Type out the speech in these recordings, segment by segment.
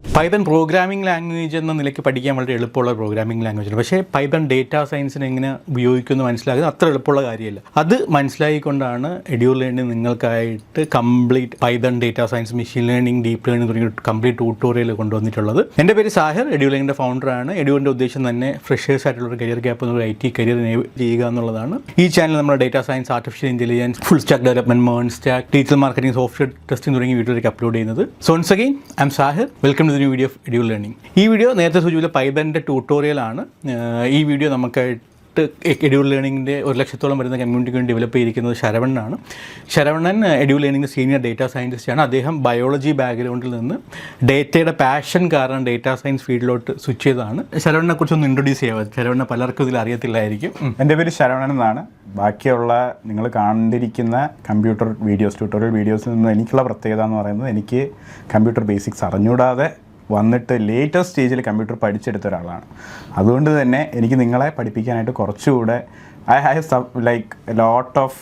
Python programming language എന്ന നിലയ്ക്ക് പഠിക്കാൻ വളരെ എളുപ്പമുള്ള പ്രോഗ്രാമിംഗ് ലാംഗ്വേജാണ്. പക്ഷേ പൈത്തൺ ഡേറ്റാ സയൻസിനെ എങ്ങനെ ഉപയോഗിക്കുമെന്ന് മനസ്സിലാക്കുന്നത് അത്ര എളുപ്പമുള്ള കാര്യമല്ല. അത് മനസ്സിലാക്കിക്കൊണ്ടാണ് എഡ്യൂർ ലേണിംഗ് നിങ്ങൾക്കായിട്ട് complete python data science, machine learning, deep learning തുടങ്ങിയ കംപ്ലീറ്റ് ട്യൂട്ടോറിയൽ കൊണ്ടുവന്നിട്ടുള്ളത്. എൻ്റെ പേര് സാഹിർ, എഡ്യൂർ ലേണിംഗിൻ്റെ ഫൗണ്ടറാണ്. എഡ്യൂറിൻ്റെ ഉദ്ദേശം തന്നെ ഫ്രഷേഴ്സ് ആയിട്ടുള്ള കരിയർ ഗ്യാപ്പ് എന്നൊരു IT കരിയർ ചെയ്യുക എന്നുള്ളതാണ്. ഈ ചാനൽ നമ്മുടെ data science, artificial intelligence, full stack development, മേൺ stack, digital marketing, software testing തുടങ്ങിയ വീഡിയോയിലേക്ക് അപ്ലോഡ് ചെയ്യുന്നത്. So once again I am Sahir, welcome to the video of Edure learning. ഈ വീഡിയോ നേരത്തെ സൂചിപ്പിച്ച പൈത്തണിൻ്റെ ട്യൂട്ടോറിയലാണ്. ഈ വീഡിയോ നമുക്കായിട്ട് എഡ്യൂർ ലേണിംഗിൻ്റെ 1,00,000-ഓളം വരുന്ന കമ്മ്യൂണിറ്റിക്ക് വേണ്ടി ഡെവലപ്പ് ചെയ്തിരിക്കുന്നത് ശരവണനാണ്. ശരവണൻ എഡ്യൂർ ലേണിംഗിൻ്റെ സീനിയർ ഡേറ്റാ സയൻറ്റിസ്റ്റാണ്. അദ്ദേഹം ബയോളജി ബാക്ക്ഗ്രൗണ്ടിൽ നിന്ന് ഡേറ്റയുടെ പാഷൻ കാരണം ഡേറ്റാ സയൻസ് ഫീൽഡിലോട്ട് സ്വിച്ച് ചെയ്തതാണ്. ശരവണനെ കുറിച്ചൊന്ന് ഇൻട്രൊഡ്യൂസ് ചെയ്യാം. ശരവണനെ പലർക്കും ഇതിൽ അറിയത്തില്ലായിരിക്കും. എൻ്റെ പേര് ശരവണൻ എന്നാണ്. ബാക്കിയുള്ള നിങ്ങൾ കണ്ടിരിക്കുന്ന കമ്പ്യൂട്ടർ വീഡിയോസ്, ട്യൂട്ടോറിയൽ വീഡിയോസിൽ നിന്ന് എനിക്കുള്ള പ്രത്യേകത എന്ന് പറയുന്നത്, എനിക്ക് കമ്പ്യൂട്ടർ ബേസിക്സ് അറിഞ്ഞൂടാതെ വന്നിട്ട് ലേറ്റസ്റ്റ് സ്റ്റേജിൽ കമ്പ്യൂട്ടർ പഠിച്ചെടുത്ത ഒരാളാണ്. അതുകൊണ്ട് തന്നെ എനിക്ക് നിങ്ങളെ പഠിപ്പിക്കാനായിട്ട് കുറച്ചുകൂടെ I have like lot of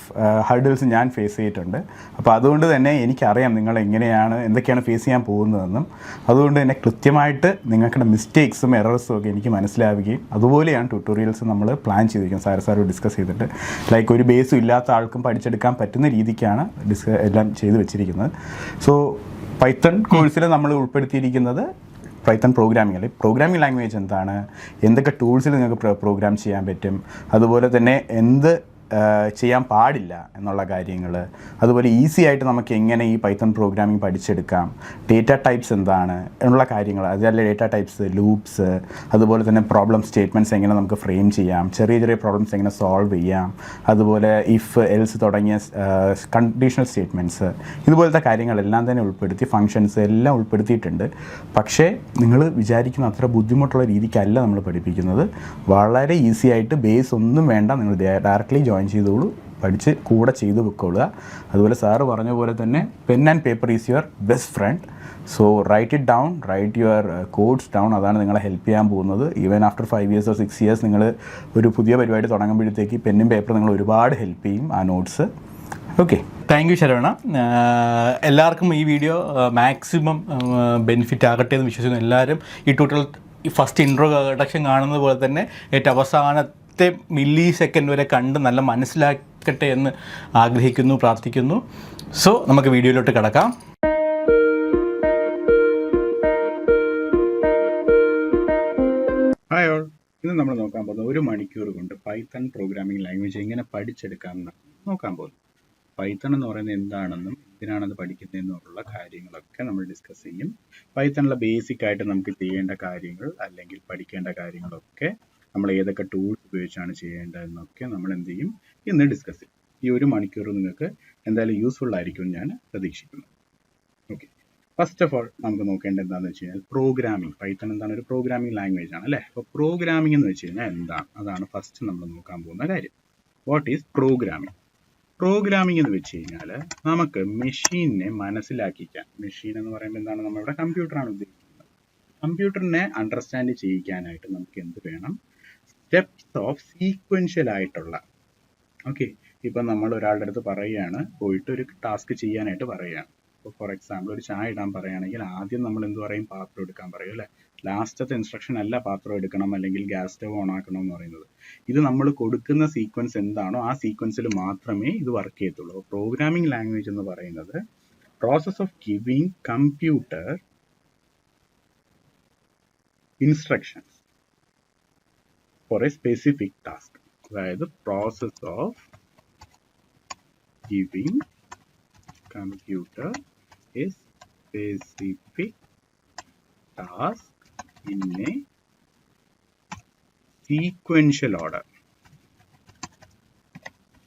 hurdles ഞാൻ ഫേസ് ചെയ്തിട്ടുണ്ട്. അപ്പോൾ അതുകൊണ്ട് തന്നെ എനിക്കറിയാം നിങ്ങൾ എങ്ങനെയാണ്, എന്തൊക്കെയാണ് ഫേസ് ചെയ്യാൻ പോകുന്നതെന്നും. അതുകൊണ്ട് തന്നെ കൃത്യമായിട്ട് നിങ്ങളുടെ മിസ്റ്റേക്സും എറേഴ്സും ഒക്കെ എനിക്ക് മനസ്സിലാവുകയും അതുപോലെയാണ് ട്യൂട്ടോറിയൽസ് നമ്മൾ പ്ലാൻ ചെയ്തിരിക്കുന്നത്. സാറ് ഡിസ്കസ് ചെയ്തിട്ട് ലൈക്ക് ഒരു ബേസും ഇല്ലാത്ത ആൾക്കും പഠിച്ചെടുക്കാൻ പറ്റുന്ന രീതിക്കാണ് എല്ലാം ചെയ്ത് വെച്ചിരിക്കുന്നത്. സോ പൈത്തൺ കോഴ്സിൽ നമ്മൾ ഉൾപ്പെടുത്തിയിരിക്കുന്നത് പൈത്തൺ പ്രോഗ്രാമിംഗ്, അല്ലെങ്കിൽ പ്രോഗ്രാമിംഗ് ലാംഗ്വേജ് എന്താണ്, എന്തൊക്കെ ടൂൾസിൽ നിങ്ങൾക്ക് പ്രോഗ്രാം ചെയ്യാൻ പറ്റും, അതുപോലെ തന്നെ എന്ത് ചെയ്യാൻ പാടില്ല എന്നുള്ള കാര്യങ്ങൾ, അതുപോലെ ഈസി ആയിട്ട് നമുക്ക് എങ്ങനെ ഈ പൈത്തൺ പ്രോഗ്രാമിംഗ് പഠിച്ചെടുക്കാം, ഡേറ്റ ടൈപ്സ് എന്താണ് എന്നുള്ള കാര്യങ്ങൾ, അതല്ല ഡേറ്റ ടൈപ്സ്, ലൂപ്സ്, അതുപോലെ തന്നെ പ്രോബ്ലം സ്റ്റേറ്റ്മെൻറ്റ്സ് എങ്ങനെ നമുക്ക് ഫ്രെയിം ചെയ്യാം, ചെറിയ ചെറിയ പ്രോബ്ലംസ് എങ്ങനെ സോൾവ് ചെയ്യാം, അതുപോലെ ഇഫ്, എൽസ് തുടങ്ങിയ കണ്ടീഷണൽ സ്റ്റേറ്റ്മെൻറ്റ്സ്, ഇതുപോലത്തെ കാര്യങ്ങളെല്ലാം തന്നെ ഉൾപ്പെടുത്തി, ഫങ്ഷൻസ് എല്ലാം ഉൾപ്പെടുത്തിയിട്ടുണ്ട്. പക്ഷേ നിങ്ങൾ വിചാരിക്കുന്ന അത്ര ബുദ്ധിമുട്ടുള്ള രീതിക്കല്ല നമ്മൾ പഠിപ്പിക്കുന്നത്. വളരെ ഈസി ആയിട്ട് ബേസ് ഒന്നും വേണ്ട, നിങ്ങൾ ഡയറക്റ്റ്ലി ജോയിൻ ചെയ്തോളൂ, പഠിച്ച് കൂടെ ചെയ്തു വെക്കൊള്ളുക. അതുപോലെ സാറ് പറഞ്ഞ പോലെ തന്നെ pen and paper is your best friend. So write it down, write your codes down. അതാണ് നിങ്ങളെ ഹെൽപ്പ് ചെയ്യാൻ പോകുന്നത്. Even after 5 years or 6 years നിങ്ങൾ ഒരു പുതിയ പരിപാടി തുടങ്ങുമ്പോഴത്തേക്ക് പെന്നും പേപ്പറും നിങ്ങൾ ഒരുപാട് ഹെൽപ്പ് ചെയ്യും ആ notes. Okay, thank you Saravana. എല്ലാവർക്കും ഈ വീഡിയോ മാക്സിമം ബെനിഫിറ്റ് ആകട്ടെ എന്ന് വിശ്വസിക്കുന്നു. എല്ലാവരും ഈ ട്യൂട്ടോറിയൽ ഫസ്റ്റ് ഇൻട്രൊഡക്ഷൻ കാണുന്നത് പോലെ തന്നെ ഏറ്റവും അവസാനത്തെ മില്ലി സെക്കൻഡ് വരെ കണ്ട് നല്ല മനസ്സിലാക്കട്ടെ എന്ന് ആഗ്രഹിക്കുന്നു, പ്രാർത്ഥിക്കുന്നു. സോ നമുക്ക് വീഡിയോയിലോട്ട് കിടക്കാം. ഹായ് ഓൾ, ഇന്ന് നമ്മൾ നോക്കാൻ പോകുന്നത് 1 മണിക്കൂർ കൊണ്ട് പൈത്തൺ പ്രോഗ്രാമിംഗ് ലാംഗ്വേജ് എങ്ങനെ പഠിച്ചെടുക്കാമെന്നാണ് നോക്കാൻ പോകുന്നത്. പൈത്തൺ എന്ന് പറയുന്നത് എന്താണെന്നും എന്തിനാണത് പഠിക്കുന്നതെന്നുള്ള കാര്യങ്ങളൊക്കെ നമ്മൾ ഡിസ്കസ് ചെയ്യും. പൈത്തണിലെ ബേസിക് ആയിട്ട് നമുക്ക് ചെയ്യേണ്ട കാര്യങ്ങൾ അല്ലെങ്കിൽ പഠിക്കേണ്ട കാര്യങ്ങളൊക്കെ, നമ്മൾ ഏതൊക്കെ ടൂൾസ് ഉപയോഗിച്ചാണ് ചെയ്യേണ്ടതെന്നൊക്കെ നമ്മൾ എന്ത് ചെയ്യും ഇന്ന് ഡിസ്കസ് ചെയ്യും. ഈ 1 മണിക്കൂർ നിങ്ങൾക്ക് എന്തായാലും യൂസ്ഫുൾ ആയിരിക്കും ഞാൻ പ്രതീക്ഷിക്കുന്നു. ഓക്കെ, ഫസ്റ്റ് ഓഫ് ഓൾ നമുക്ക് നോക്കേണ്ടത് എന്താണെന്ന് വെച്ച് കഴിഞ്ഞാൽ പ്രോഗ്രാമിംഗ്. പൈത്തൺ എന്താണ്? ഒരു പ്രോഗ്രാമിംഗ് ലാംഗ്വേജ് ആണ് അല്ലേ. അപ്പോൾ പ്രോഗ്രാമിംഗ് എന്ന് വെച്ച് കഴിഞ്ഞാൽ എന്താണ്, അതാണ് ഫസ്റ്റ് നമ്മൾ നോക്കാൻ പോകുന്ന കാര്യം. What is programming? പ്രോഗ്രാമിംഗ് എന്ന് വെച്ച് കഴിഞ്ഞാൽ നമുക്ക് മെഷീനെ മനസ്സിലാക്കിക്കാൻ, മെഷീൻ എന്ന് പറയുമ്പോൾ എന്താണ്, നമ്മളിവിടെ കമ്പ്യൂട്ടറാണ് ഉദ്ദേശിക്കുന്നത്. കമ്പ്യൂട്ടറിനെ അണ്ടർസ്റ്റാൻഡ് ചെയ്യിക്കാനായിട്ട് നമുക്ക് എന്ത് വേണം? സ്റ്റെപ്സ് ഓഫ് സീക്വൻഷ്യൽ ആയിട്ടുള്ള. ഓക്കെ, ഇപ്പം നമ്മൾ ഒരാളുടെ അടുത്ത് പറയുകയാണ്, പോയിട്ട് ഒരു ടാസ്ക് ചെയ്യാനായിട്ട് പറയുകയാണ്. ഇപ്പോൾ ഫോർ എക്സാമ്പിൾ ഒരു ചായ ഇടാൻ പറയുകയാണെങ്കിൽ ആദ്യം നമ്മൾ എന്ത് പറയും? പാത്രം എടുക്കാൻ പറയും അല്ലേ. ലാസ്റ്റത്തെ ഇൻസ്ട്രക്ഷൻ അല്ല പാത്രം എടുക്കണം അല്ലെങ്കിൽ ഗ്യാസ് സ്റ്റവ് ഓൺ ആക്കണം എന്ന് പറയുന്നത്. ഇത് നമ്മൾ കൊടുക്കുന്ന സീക്വൻസ് എന്താണോ ആ സീക്വൻസിൽ മാത്രമേ ഇത് വർക്ക് ചെയ്യത്തുള്ളൂ. പ്രോഗ്രാമിംഗ് ലാംഗ്വേജ് എന്ന് പറയുന്നത് process of giving computer instructions for a specific task. അതായത് process of giving computer a specific task in a sequential order.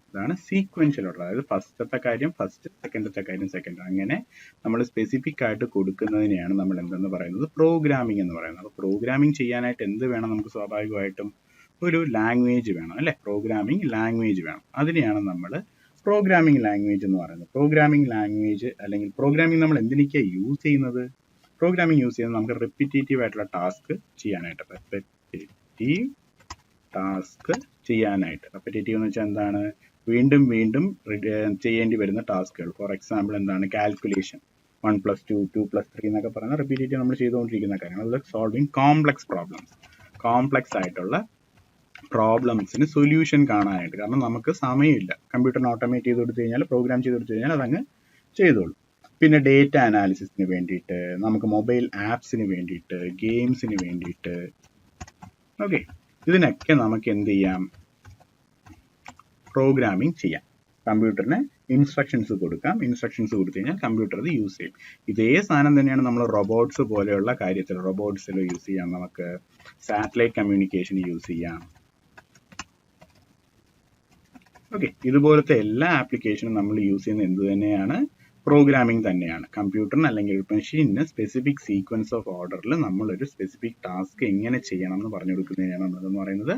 ഇതാണ് സീക്വൻഷ്യൽ ഓർഡർ. അതായത് ഫസ്റ്റത്തെ കാര്യം ഫസ്റ്റ്, സെക്കൻഡത്തെ കാര്യം സെക്കൻഡ്, അങ്ങനെ നമ്മൾ സ്പെസിഫിക് ആയിട്ട് കൊടുക്കുന്നതിനെയാണ് നമ്മൾ എന്തെന്ന് പറയുന്നത്? പ്രോഗ്രാമിംഗ് എന്ന് പറയുന്നത്. അപ്പോൾ പ്രോഗ്രാമിംഗ് ചെയ്യാനായിട്ട് എന്ത് വേണം? നമുക്ക് സ്വാഭാവികമായിട്ടും ഒരു ലാംഗ്വേജ് വേണം അല്ലേ. പ്രോഗ്രാമിംഗ് ലാംഗ്വേജ് വേണം. അതിനെയാണ് നമ്മൾ പ്രോഗ്രാമിംഗ് ലാംഗ്വേജ് എന്ന് പറയുന്നത്. പ്രോഗ്രാമിംഗ് ലാംഗ്വേജ് അല്ലെങ്കിൽ പ്രോഗ്രാമിംഗ് നമ്മൾ എന്തിനൊക്കെയാണ് യൂസ് ചെയ്യുന്നത്? പ്രോഗ്രാമിംഗ് യൂസ് ചെയ്യുന്നത് നമുക്ക് റിപ്പീറ്റേറ്റീവ് ആയിട്ടുള്ള ടാസ്ക് ചെയ്യാനായിട്ട്. റിപ്പീറ്റേറ്റീവ് എന്ന് വെച്ചാൽ എന്താണ്? വീണ്ടും വീണ്ടും ചെയ്യേണ്ടി വരുന്ന ടാസ്കുകൾ. ഫോർ എക്സാമ്പിൾ എന്താണ്? കാൽക്കുലേഷൻ. 1+2 2+3 എന്നൊക്കെ പറയുന്ന റിപ്പീറ്റേറ്റീവ് നമ്മൾ ചെയ്തുകൊണ്ടിരിക്കുന്ന കാര്യങ്ങൾ. അത് സോൾവിങ് കോംപ്ലക്സ് പ്രോബ്ലംസ്, കോംപ്ലക്സ് ആയിട്ടുള്ള പ്രോബ്ലംസിന് സൊല്യൂഷൻ കാണാനായിട്ട്. കാരണം നമുക്ക് സമയമില്ല, കമ്പ്യൂട്ടറിന് ഓട്ടോമേറ്റ് ചെയ്ത് കൊടുത്തു കഴിഞ്ഞാൽ, പ്രോഗ്രാം ചെയ്ത് കൊടുത്തു കഴിഞ്ഞാൽ അതങ്ങ് ചെയ്തോളൂ. പിന്നെ ഡേറ്റ അനാലിസിസിന് വേണ്ടിയിട്ട്, നമുക്ക് മൊബൈൽ ആപ്സിന് വേണ്ടിയിട്ട്, ഗെയിംസിന് വേണ്ടിയിട്ട്, ഓക്കെ, ഇതിനൊക്കെ നമുക്ക് എന്ത് ചെയ്യാം, പ്രോഗ്രാമിംഗ് ചെയ്യാം. കമ്പ്യൂട്ടറിന് ഇൻസ്ട്രക്ഷൻസ് കൊടുക്കാം. ഇൻസ്ട്രക്ഷൻസ് കൊടുത്തു കഴിഞ്ഞാൽ കമ്പ്യൂട്ടർ അത് യൂസ് ചെയ്യും. ഇതേ സാധനം തന്നെയാണ് നമ്മൾ റോബോട്ട്സ് പോലെയുള്ള കാര്യത്തിൽ, റോബോട്ട്സിൽ യൂസ് ചെയ്യാം, നമുക്ക് സാറ്റലൈറ്റ് കമ്മ്യൂണിക്കേഷൻ യൂസ് ചെയ്യാം. ഓക്കെ, ഇതുപോലത്തെ എല്ലാ ആപ്ലിക്കേഷനും നമ്മൾ യൂസ് ചെയ്യുന്ന എന്ത് തന്നെയാണ്, പ്രോഗ്രാമിംഗ് തന്നെയാണ്. കമ്പ്യൂട്ടറിന് അല്ലെങ്കിൽ മെഷീനിന് സ്പെസിഫിക് സീക്വൻസ് ഓഫ് ഓർഡറിൽ നമ്മളൊരു സ്പെസിഫിക് ടാസ്ക് എങ്ങനെ ചെയ്യണം എന്ന് പറഞ്ഞു കൊടുക്കുന്നതിനാണ് നമ്മളെന്ന് പറയുന്നത്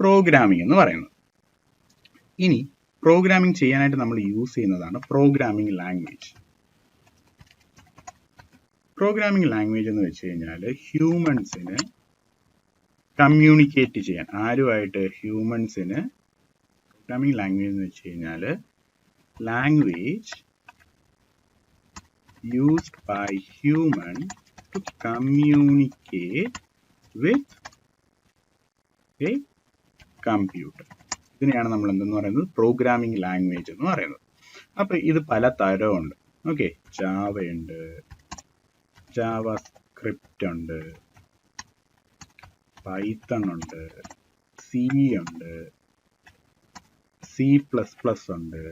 പ്രോഗ്രാമിംഗ് എന്ന് പറയുന്നത്. ഇനി പ്രോഗ്രാമിംഗ് ചെയ്യാനായിട്ട് നമ്മൾ യൂസ് ചെയ്യുന്നതാണ് പ്രോഗ്രാമിംഗ് ലാംഗ്വേജ്. പ്രോഗ്രാമിംഗ് ലാംഗ്വേജ് എന്ന് വെച്ച് കഴിഞ്ഞാൽ ഹ്യൂമൻസിന് കമ്മ്യൂണിക്കേറ്റ് ചെയ്യാൻ, ആരുമായിട്ട്, ഹ്യൂമൻസിന്. പ്രോഗ്രാമിംഗ് ലാംഗ്വേജ് എന്ന് വെച്ച് കഴിഞ്ഞാൽ language used by human to communicate with a computer. ഇതിനെയാണ് നമ്മൾ എന്തെന്ന് പറയുന്നത്, പ്രോഗ്രാമിംഗ് ലാംഗ്വേജ് എന്ന് പറയുന്നത്. അപ്പൊ ഇത് പല തരമുണ്ട്. ഓക്കെ, ജാവ ഉണ്ട്, ജാവ സ്ക്രിപ്റ്റ് ഉണ്ട്, പൈത്തൺ ഉണ്ട്, സി ഉണ്ട്, C++ ഉണ്ട്,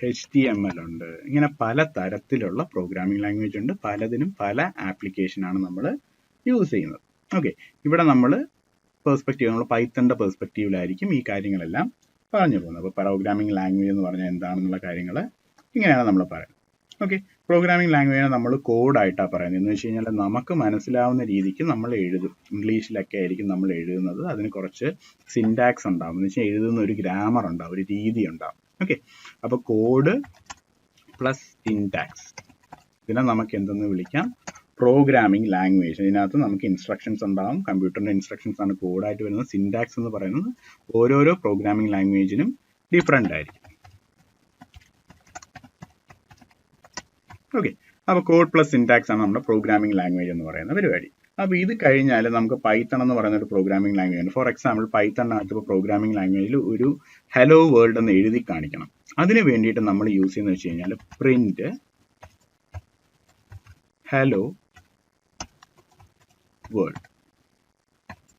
HTML ഉണ്ട്. ഇങ്ങനെ പല തരത്തിലുള്ള പ്രോഗ്രാമിംഗ് ലാംഗ്വേജ് ഉണ്ട്. പലതിനും പല ആപ്ലിക്കേഷനാണ് നമ്മൾ യൂസ് ചെയ്യുന്നത്. ഓക്കെ, ഇവിടെ നമ്മൾ പൈത്തണിന്റെ പെർസ്പെക്റ്റീവിലായിരിക്കും ഈ കാര്യങ്ങളെല്ലാം പറഞ്ഞു പോകുന്നത്. അപ്പോൾ പ്രോഗ്രാമിംഗ് ലാംഗ്വേജ് എന്ന് പറഞ്ഞാൽ എന്താണെന്നുള്ള കാര്യങ്ങൾ ഇങ്ങനെയാണ് നമ്മൾ പറയുന്നത്. ഓക്കെ, പ്രോഗ്രാമിംഗ് ലാംഗ്വേജ് നമ്മൾ കോഡായിട്ടാണ് പറയുന്നത്. എന്ന് വെച്ച് കഴിഞ്ഞാൽ നമുക്ക് മനസ്സിലാവുന്ന രീതിക്ക് നമ്മൾ എഴുതും. ഇംഗ്ലീഷിലൊക്കെ ആയിരിക്കും നമ്മൾ എഴുതുന്നത്. അതിന് കുറച്ച് സിൻടാക്സ് ഉണ്ടാവും. എന്ന് വെച്ചാൽ എഴുതുന്ന ഒരു ഗ്രാമർ ഉണ്ടാവും, ഒരു രീതി ഉണ്ടാവും. ഓക്കെ, അപ്പോൾ കോഡ് പ്ലസ് സിൻടാക്സ്, ഇതിനെ നമുക്ക് എന്തെന്ന് വിളിക്കാം, പ്രോഗ്രാമിംഗ് ലാംഗ്വേജ്. ഇതിനകത്ത് നമുക്ക് ഇൻസ്ട്രക്ഷൻസ് ഉണ്ടാവും. കമ്പ്യൂട്ടറിന്റെ ഇൻസ്ട്രക്ഷൻസ് ആണ് കോഡായിട്ട് വരുന്നത്. സിൻടാക്സ് എന്ന് പറയുന്നത് ഓരോരോ പ്രോഗ്രാമിംഗ് ലാംഗ്വേജിനും ഡിഫറെൻ്റ് ആയിരിക്കും. ഓക്കെ, അപ്പോൾ കോഡ് പ്ലസ് സിൻടാക്സ് ആണ് നമ്മുടെ പ്രോഗ്രാമിംഗ് ലാംഗ്വേജ് എന്ന് പറയുന്ന പരിപാടി. അപ്പോൾ ഇത് കഴിഞ്ഞാൽ നമുക്ക് പൈത്തൺ എന്ന് പറയുന്ന ഒരു പ്രോഗ്രാമിംഗ് ലാംഗ്വേജ് ഉണ്ട്. ഫോർ എക്സാമ്പിൾ, പൈത്തണിനകത്ത് ഇപ്പോൾ പ്രോഗ്രാമിംഗ് ലാംഗ്വേജിൽ ഒരു ഹലോ വേൾഡ് എന്ന് എഴുതി കാണിക്കണം. അതിന് വേണ്ടിയിട്ട് നമ്മൾ യൂസ് ചെയ്യുന്നത് വെച്ച് കഴിഞ്ഞാൽ പ്രിന്റ് ഹലോ വേൾഡ്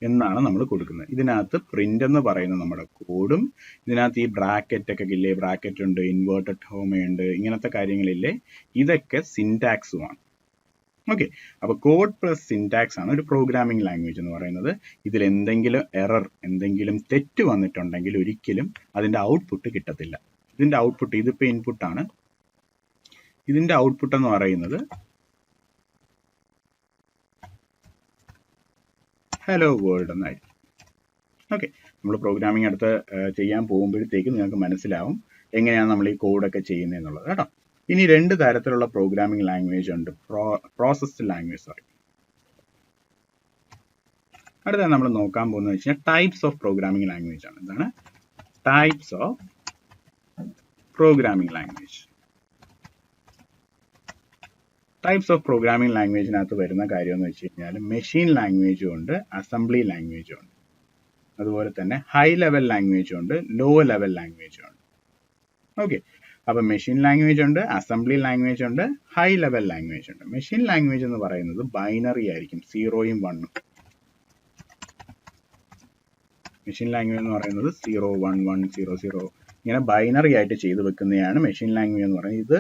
എന്നാണ് നമ്മൾ കൊടുക്കുന്നത്. ഇതിനകത്ത് പ്രിന്റ് എന്ന് പറയുന്നത് നമ്മുടെ കോഡും, ഇതിനകത്ത് ഈ ബ്രാക്കറ്റ് ഒക്കെ ഇല്ലേ, ബ്രാക്കറ്റ് ഉണ്ട്, ഇൻവേർട്ടഡ് കോമയുണ്ട്, ഇങ്ങനത്തെ കാര്യങ്ങളില്ലേ, ഇതൊക്കെ സിൻടാക്സുമാണ്. ഓക്കെ, അപ്പോൾ കോഡ് പ്ലസ് സിൻടാക്സ് ആണ് ഒരു പ്രോഗ്രാമിംഗ് ലാംഗ്വേജ് എന്ന് പറയുന്നത്. ഇതിൽ എന്തെങ്കിലും എറർ, എന്തെങ്കിലും തെറ്റ് വന്നിട്ടുണ്ടെങ്കിൽ ഒരിക്കലും അതിൻ്റെ ഔട്ട്പുട്ട് കിട്ടത്തില്ല. ഇതിൻ്റെ ഔട്ട്പുട്ട്, ഇതിപ്പോൾ ഇൻപുട്ടാണ്, ഇതിൻ്റെ ഔട്ട്പുട്ട് എന്ന് പറയുന്നത് ഹലോ വേൾഡ് എന്നായിരിക്കും. ഓക്കെ, നമ്മൾ പ്രോഗ്രാമിംഗ് അടുത്ത് ചെയ്യാൻ പോകുമ്പോഴത്തേക്കും നിങ്ങൾക്ക് മനസ്സിലാവും എങ്ങനെയാണ് നമ്മൾ ഈ കോഡൊക്കെ ചെയ്യുന്നത് എന്നുള്ളത് കേട്ടോ. ഇനി രണ്ട് തരത്തിലുള്ള പ്രോഗ്രാമിംഗ് ലാംഗ്വേജ് ഉണ്ട്. Processed language, sorry. അടുത്ത നമ്മൾ നോക്കാൻ പോകുന്നത് വെച്ചാൽ ടൈപ്സ് ഓഫ് പ്രോഗ്രാമിംഗ് ലാംഗ്വേജ് ആണ്. എന്താണ് types of programming language? Types of programming ലാംഗ്വേജിനകത്ത് വരുന്ന കാര്യം എന്ന് വെച്ച് കഴിഞ്ഞാൽ മെഷീൻ ലാംഗ്വേജും ഉണ്ട്, അസംബ്ലി ലാംഗ്വേജും ഉണ്ട്, അതുപോലെ തന്നെ ഹൈ ലെവൽ ലാംഗ്വേജും ഉണ്ട്, ലോ ലെവൽ ലാംഗ്വേജും ഉണ്ട്. ഓക്കെ, അപ്പോൾ മെഷീൻ ലാംഗ്വേജ് ഉണ്ട്, അസംബ്ലി ലാംഗ്വേജ് ഉണ്ട്, ഹൈ ലെവൽ ലാംഗ്വേജ് ഉണ്ട്. മെഷീൻ ലാംഗ്വേജ് എന്ന് പറയുന്നത് ബൈനറി ആയിരിക്കും, 0 1. മെഷീൻ ലാംഗ്വേജ് എന്ന് പറയുന്നത് 0 1 1 0 0 ഇങ്ങനെ ബൈനറി ആയിട്ട് ചെയ്തു വെക്കുന്നതാണ് മെഷീൻ ലാംഗ്വേജ് എന്ന് പറയുന്നത്. ഇത്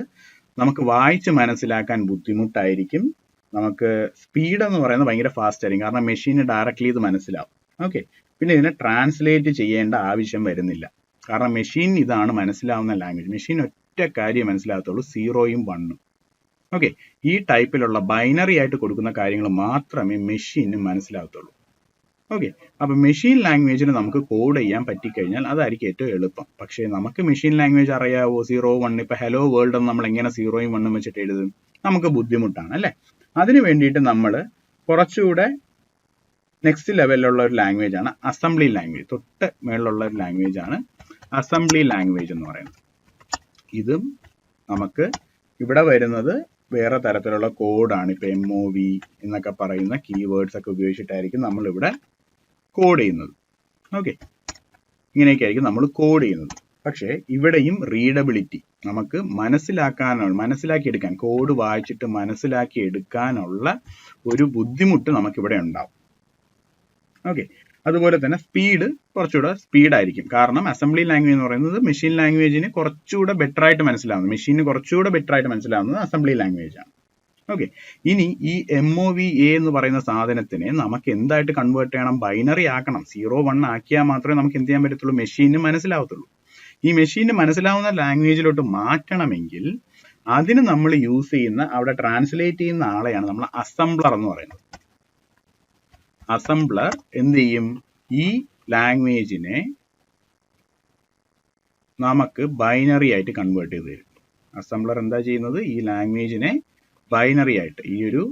നമുക്ക് വായിച്ച് മനസ്സിലാക്കാൻ ബുദ്ധിമുട്ടായിരിക്കും. നമുക്ക് സ്പീഡ് എന്ന് പറയുന്നത് ഭയങ്കര ഫാസ്റ്റ് ആയിരിക്കും, കാരണം മെഷീന് ഡയറക്റ്റ്ലി ഇത് മനസ്സിലാവും. ഓക്കെ, പിന്നെ ഇതിനെ ട്രാൻസ്ലേറ്റ് ചെയ്യേണ്ട ആവശ്യം വരുന്നില്ല, കാരണം മെഷീൻ ഇതാണ് മനസ്സിലാവുന്ന ലാംഗ്വേജ്. മെഷീൻ ഒറ്റ കാര്യം മനസ്സിലാകത്തുള്ളൂ, 0 1. ഓക്കെ, ഈ ടൈപ്പിലുള്ള ബൈനറി ആയിട്ട് കൊടുക്കുന്ന കാര്യങ്ങൾ മാത്രമേ മെഷീന് മനസ്സിലാകത്തുള്ളൂ. ഓക്കെ, അപ്പോൾ മെഷീൻ ലാംഗ്വേജിന് നമുക്ക് കോഡ് ചെയ്യാൻ പറ്റിക്കഴിഞ്ഞാൽ അതായിരിക്കും ഏറ്റവും എളുപ്പം. പക്ഷേ നമുക്ക് മെഷീൻ ലാംഗ്വേജ് അറിയാവോ? 0 1, ഇപ്പോൾ ഹലോ വേൾഡ് എന്ന് നമ്മൾ എങ്ങനെ 0 1 വെച്ചിട്ട് എഴുതും? നമുക്ക് ബുദ്ധിമുട്ടാണ് അല്ലേ? അതിന് വേണ്ടിയിട്ട് നമ്മൾ കുറച്ചുകൂടെ നെക്സ്റ്റ് ലെവലിലുള്ള ഒരു ലാംഗ്വേജ് ആണ് അസംബ്ലി ലാംഗ്വേജ്. തൊട്ട് മേളിലുള്ള ഒരു ലാംഗ്വേജ് ആണ് അസംബ്ലി ലാംഗ്വേജ് എന്ന് പറയുന്നത്. ഇതും നമുക്ക് ഇവിടെ വരുന്നത് വേറെ തരത്തിലുള്ള കോഡാണ്. ഇപ്പോൾ MOV എന്നൊക്കെ പറയുന്ന കീവേഡ്സ് ഒക്കെ ഉപയോഗിച്ചിട്ടായിരിക്കും നമ്മളിവിടെ കോഡ് ചെയ്യുന്നത്. ഓക്കെ, ഇങ്ങനെയൊക്കെ ആയിരിക്കും നമ്മൾ കോഡ് ചെയ്യുന്നത്. പക്ഷേ ഇവിടെയും റീഡബിലിറ്റി, നമുക്ക് മനസ്സിലാക്കിയെടുക്കാൻ, കോഡ് വായിച്ചിട്ട് മനസ്സിലാക്കി എടുക്കാനുള്ള ഒരു ബുദ്ധിമുട്ട് നമുക്കിവിടെ ഉണ്ടാവും. ഓക്കെ, അതുപോലെ തന്നെ സ്പീഡ് കുറച്ചുകൂടെ സ്പീഡായിരിക്കും. കാരണം അസംബ്ലി ലാംഗ്വേജ് എന്ന് പറയുന്നത് മെഷീൻ ലാംഗ്വേജിന് കുറച്ചുകൂടെ ബെറ്റർ ആയിട്ട് മനസ്സിലാവുന്നത്, മെഷീന് കുറച്ചുകൂടെ ബെറ്റർ ആയിട്ട് മനസ്സിലാവുന്നത് അസംബ്ലി ലാംഗ്വേജ് ആണ്. ഓക്കെ, ഇനി ഈ MOVA എന്ന് പറയുന്ന സാധനത്തിനെ നമുക്ക് എന്തായിട്ട് കൺവേർട്ട് ചെയ്യണം? ബൈനറി ആക്കണം. 0, 1 ആക്കിയാൽ മാത്രമേ നമുക്ക് എന്ത് ചെയ്യാൻ പറ്റത്തുള്ളൂ? മെഷീന് മനസ്സിലാവത്തുള്ളൂ. ഈ മെഷീന് മനസ്സിലാവുന്ന ലാംഗ്വേജിലോട്ട് മാറ്റണമെങ്കിൽ അതിന് നമ്മൾ യൂസ് ചെയ്യുന്ന, അവിടെ ട്രാൻസ്ലേറ്റ് ചെയ്യുന്ന ആളെയാണ് നമ്മൾ അസംബ്ലർ എന്ന് പറയുന്നത്. അസംബ്ലർ എന്ത് ചെയ്യും? ഈ ലാംഗ്വേജിനെ നമുക്ക് ബൈനറി ആയിട്ട് കൺവേർട്ട് ചെയ്ത് തരും. അസംബ്ലർ എന്താ ചെയ്യുന്നത്? ഈ ലാംഗ്വേജിനെ ബൈനറി ആയിട്ട്, ഈ ഒരു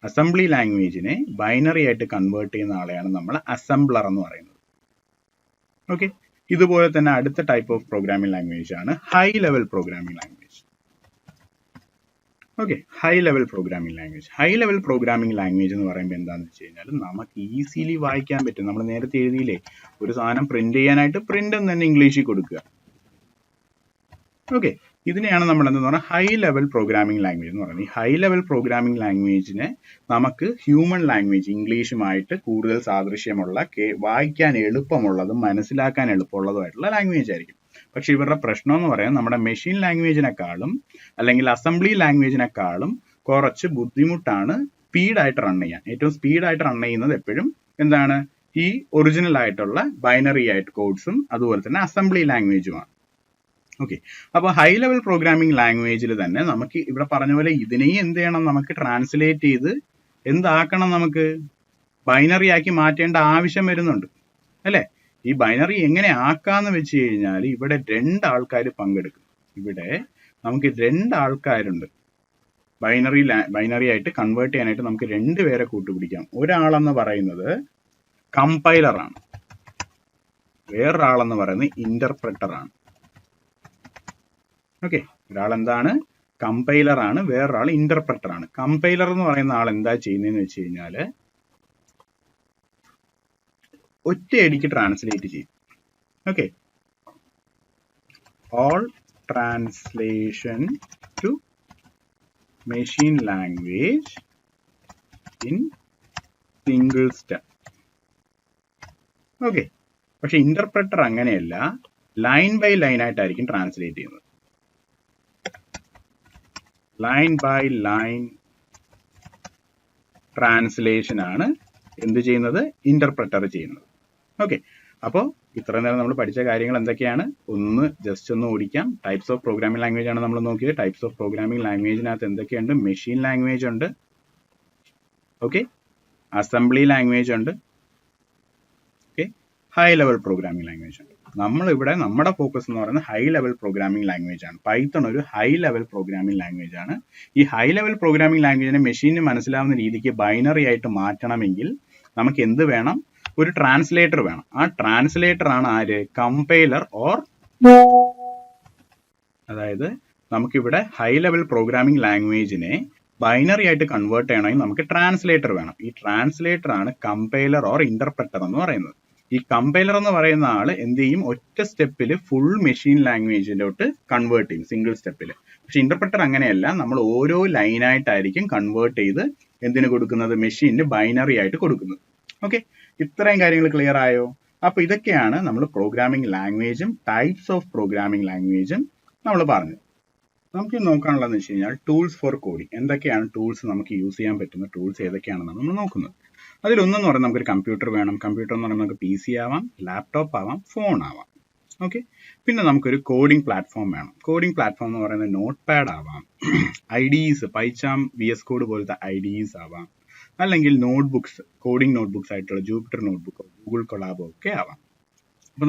അസംബ്ലി ലാംഗ്വേജിനെ ബൈനറി ആയിട്ട് കൺവേർട്ട് ചെയ്യുന്ന ആളെയാണ് നമ്മൾ അസംബ്ലർ എന്ന് പറയുന്നത്. ഓക്കെ, ഇതുപോലെ തന്നെ അടുത്ത ടൈപ്പ് ഓഫ് പ്രോഗ്രാമിംഗ് ലാംഗ്വേജ് ആണ് high level programming language. Okay, high level programming language. High level programming language എന്ന് പറയുമ്പോൾ എന്താണെന്ന് വെച്ച് കഴിഞ്ഞാൽ നമുക്ക് ഈസിലി വായിക്കാൻ പറ്റും. നമ്മൾ നേരത്തെ എഴുതിയില്ലേ, ഒരു സാധനം പ്രിന്റ് ചെയ്യാനായിട്ട് പ്രിന്റ് എന്ന് തന്നെ ഇംഗ്ലീഷിൽ കൊടുക്കുക. ഓക്കെ, ഇതിനെയാണ് നമ്മൾ എന്താ പറയുക? ഹൈ ലെവൽ പ്രോഗ്രാമിംഗ് ലാംഗ്വേജ് എന്ന് പറയുന്നത്. ഈ ഹൈ ലെവൽ പ്രോഗ്രാമിംഗ് ലാംഗ്വേജിനെ നമുക്ക് ഹ്യൂമൻ ലാംഗ്വേജ്, ഇംഗ്ലീഷുമായിട്ട് കൂടുതൽ സാദൃശ്യമുള്ള, വായിക്കാൻ എളുപ്പമുള്ളതും മനസ്സിലാക്കാൻ എളുപ്പമുള്ളതുമായിട്ടുള്ള ലാംഗ്വേജ് ആയിരിക്കും. പക്ഷെ ഇവരുടെ പ്രശ്നം എന്ന് പറയുന്നത് നമ്മുടെ മെഷീൻ ലാംഗ്വേജിനെക്കാളും അല്ലെങ്കിൽ അസംബ്ലി ലാംഗ്വേജിനെക്കാളും കുറച്ച് ബുദ്ധിമുട്ടാണ് സ്പീഡായിട്ട് റൺ ചെയ്യാൻ. ഏറ്റവും സ്പീഡായിട്ട് റൺ ചെയ്യുന്നത് എപ്പോഴും എന്താണ്? ഈ ഒറിജിനൽ ആയിട്ടുള്ള ബൈനറി ആയിട്ട് കോഡ്സും അതുപോലെ തന്നെ അസംബ്ലി ലാംഗ്വേജുമാണ്. ഓക്കെ, അപ്പോൾ ഹൈ ലെവൽ പ്രോഗ്രാമിംഗ് ലാംഗ്വേജിൽ തന്നെ നമുക്ക് ഇവിടെ പറഞ്ഞ പോലെ ഇതിനെയും എന്ത് ചെയ്യണം? നമുക്ക് ട്രാൻസ്ലേറ്റ് ചെയ്ത് എന്താക്കണം? നമുക്ക് ബൈനറി ആക്കി മാറ്റേണ്ട ആവശ്യം വരുന്നുണ്ട് അല്ലേ? ഈ ബൈനറി എങ്ങനെ ആക്കാന്ന് വെച്ച് കഴിഞ്ഞാൽ ഇവിടെ 2 ആൾക്കാർ പങ്കെടുക്കും. ഇവിടെ നമുക്ക് 2 ആൾക്കാരുണ്ട്. ബൈനറി ആയിട്ട് കൺവേർട്ട് ചെയ്യാനായിട്ട് നമുക്ക് 2 പേരെ കൂട്ടുപിടിക്കാം. ഒരാളെന്ന് പറയുന്നത് കമ്പൈലറാണ്, വേറൊരാളെന്ന് പറയുന്നത് ഇന്റർപ്രറ്ററാണ്. ഓക്കെ, ഒരാൾ എന്താണ്? കമ്പൈലർ ആണ്, വേറൊരാൾ ഇന്റർപ്രറ്റർ ആണ്. കമ്പൈലർ എന്ന് പറയുന്ന ആൾ എന്താ ചെയ്യുന്നതെന്ന് വെച്ച് കഴിഞ്ഞാൽ ഒറ്റയടിക്ക് ട്രാൻസ്ലേറ്റ് ചെയ്യും. Okay, all translation to machine language in single step. Okay, പക്ഷെ ഇന്റർപ്രറ്റർ അങ്ങനെയല്ല, ലൈൻ ബൈ ലൈൻ ആയിട്ടായിരിക്കും ട്രാൻസ്ലേറ്റ് ചെയ്യുന്നത്. ലൈൻ ബൈ ലൈൻ ട്രാൻസ്ലേഷൻ ആണ് എന്ത് ചെയ്യുന്നത്? ഇന്റർപ്രറ്റർ ചെയ്യുന്നത്. ഓക്കെ, അപ്പോൾ ഇത്ര നേരം നമ്മൾ പഠിച്ച കാര്യങ്ങൾ എന്തൊക്കെയാണ്? ജസ്റ്റ് ഒന്ന് ഓടിക്കാം. ടൈപ്സ് ഓഫ് പ്രോഗ്രാമിംഗ് ലാംഗ്വേജ് ആണ് നമ്മൾ നോക്കിയത്. ടൈപ്സ് ഓഫ് പ്രോഗ്രാമിംഗ് ലാംഗ്വേജിനകത്ത് എന്തൊക്കെയുണ്ട്? മെഷീൻ ലാംഗ്വേജ് ഉണ്ട്, ഓക്കെ, അസംബ്ലി ലാംഗ്വേജ് ഉണ്ട്, okay, high level programming language ഉണ്ട്. നമ്മളിവിടെ നമ്മുടെ ഫോക്കസ് എന്ന് പറയുന്നത് ഹൈ ലെവൽ പ്രോഗ്രാമിംഗ് ലാംഗ്വേജ് ആണ്. പൈത്തൺ ഒരു ഹൈ ലെവൽ പ്രോഗ്രാമിംഗ് ലാംഗ്വേജ് ആണ്. ഈ ഹൈ ലെവൽ പ്രോഗ്രാമിംഗ് ലാംഗ്വേജിനെ മെഷീന് മനസ്സിലാവുന്ന രീതിക്ക് ബൈനറി ആയിട്ട് മാറ്റണമെങ്കിൽ നമുക്ക് എന്ത് വേണം? ഒരു ട്രാൻസ്ലേറ്റർ വേണം. ആ ട്രാൻസ്ലേറ്റർ ആണ് ആര്? കമ്പൈലർ ഓർ, അതായത് നമുക്കിവിടെ ഹൈ ലെവൽ പ്രോഗ്രാമിംഗ് ലാംഗ്വേജിനെ ബൈനറി ആയിട്ട് കൺവേർട്ട് ചെയ്യണമെങ്കിൽ നമുക്ക് ട്രാൻസ്ലേറ്റർ വേണം. ഈ ട്രാൻസ്ലേറ്റർ ആണ് കമ്പൈലർ ഓർ ഇന്റർപ്രറ്റർ എന്ന് പറയുന്നത്. ഈ കമ്പൈലർ എന്ന് പറയുന്ന ആൾ എന്ത് ചെയ്യും? ഒറ്റ സ്റ്റെപ്പിൽ ഫുൾ മെഷീൻ ലാംഗ്വേജിലോട്ട് കൺവേർട്ട് ചെയ്യും, സിംഗിൾ സ്റ്റെപ്പിൽ. പക്ഷെ ഇന്റർപ്രറ്റർ അങ്ങനെയല്ല, നമ്മൾ ഓരോ ലൈനായിട്ടായിരിക്കും കൺവേർട്ട് ചെയ്ത് എന്തിനു കൊടുക്കുന്നത്? മെഷീനിന് ബൈനറി ആയിട്ട് കൊടുക്കുന്നത്. ഓക്കെ, ഇത്രയും കാര്യങ്ങൾ ക്ലിയർ ആയോ? അപ്പൊ ഇതൊക്കെയാണ് നമ്മൾ പ്രോഗ്രാമിംഗ് ലാംഗ്വേജും ടൈപ്സ് ഓഫ് പ്രോഗ്രാമിംഗ് ലാംഗ്വേജും നമ്മൾ പറഞ്ഞത്. നമുക്ക് നോക്കാനുള്ളതെന്ന് വെച്ച് കഴിഞ്ഞാൽ ടൂൾസ് ഫോർ കോഡിംഗ്. എന്തൊക്കെയാണ് ടൂൾസ് നമുക്ക് യൂസ് ചെയ്യാൻ പറ്റുന്ന ടൂൾസ് ഏതൊക്കെയാണെന്നാണ് നമ്മൾ നോക്കുന്നത്. അതിലൊന്നെന്ന് പറയുന്നത് നമുക്കൊരു കമ്പ്യൂട്ടർ വേണം. കമ്പ്യൂട്ടർ എന്ന് പറയുന്നത് നമുക്ക് PC ആവാം, ലാപ്ടോപ്പ് ആവാം, ഫോൺ ആവാം. ഓക്കെ, പിന്നെ നമുക്കൊരു കോഡിംഗ് പ്ലാറ്റ്ഫോം വേണം. കോഡിംഗ് പ്ലാറ്റ്ഫോം എന്ന് പറയുന്നത് നോട്ട് പാഡ് ആവാം, IDEs, പൈച്ചാം, VS കോഡ് പോലത്തെ IDEs ആവാം, അല്ലെങ്കിൽ നോട്ട്ബുക്സ്, കോഡിംഗ് നോട്ട്ബുക്സ് ആയിട്ടുള്ള ജൂപ്പിറ്റർ നോട്ട്ബുക്കോ ഗൂഗിൾ കൊളാബോ ഒക്കെ ആവാം. അപ്പോൾ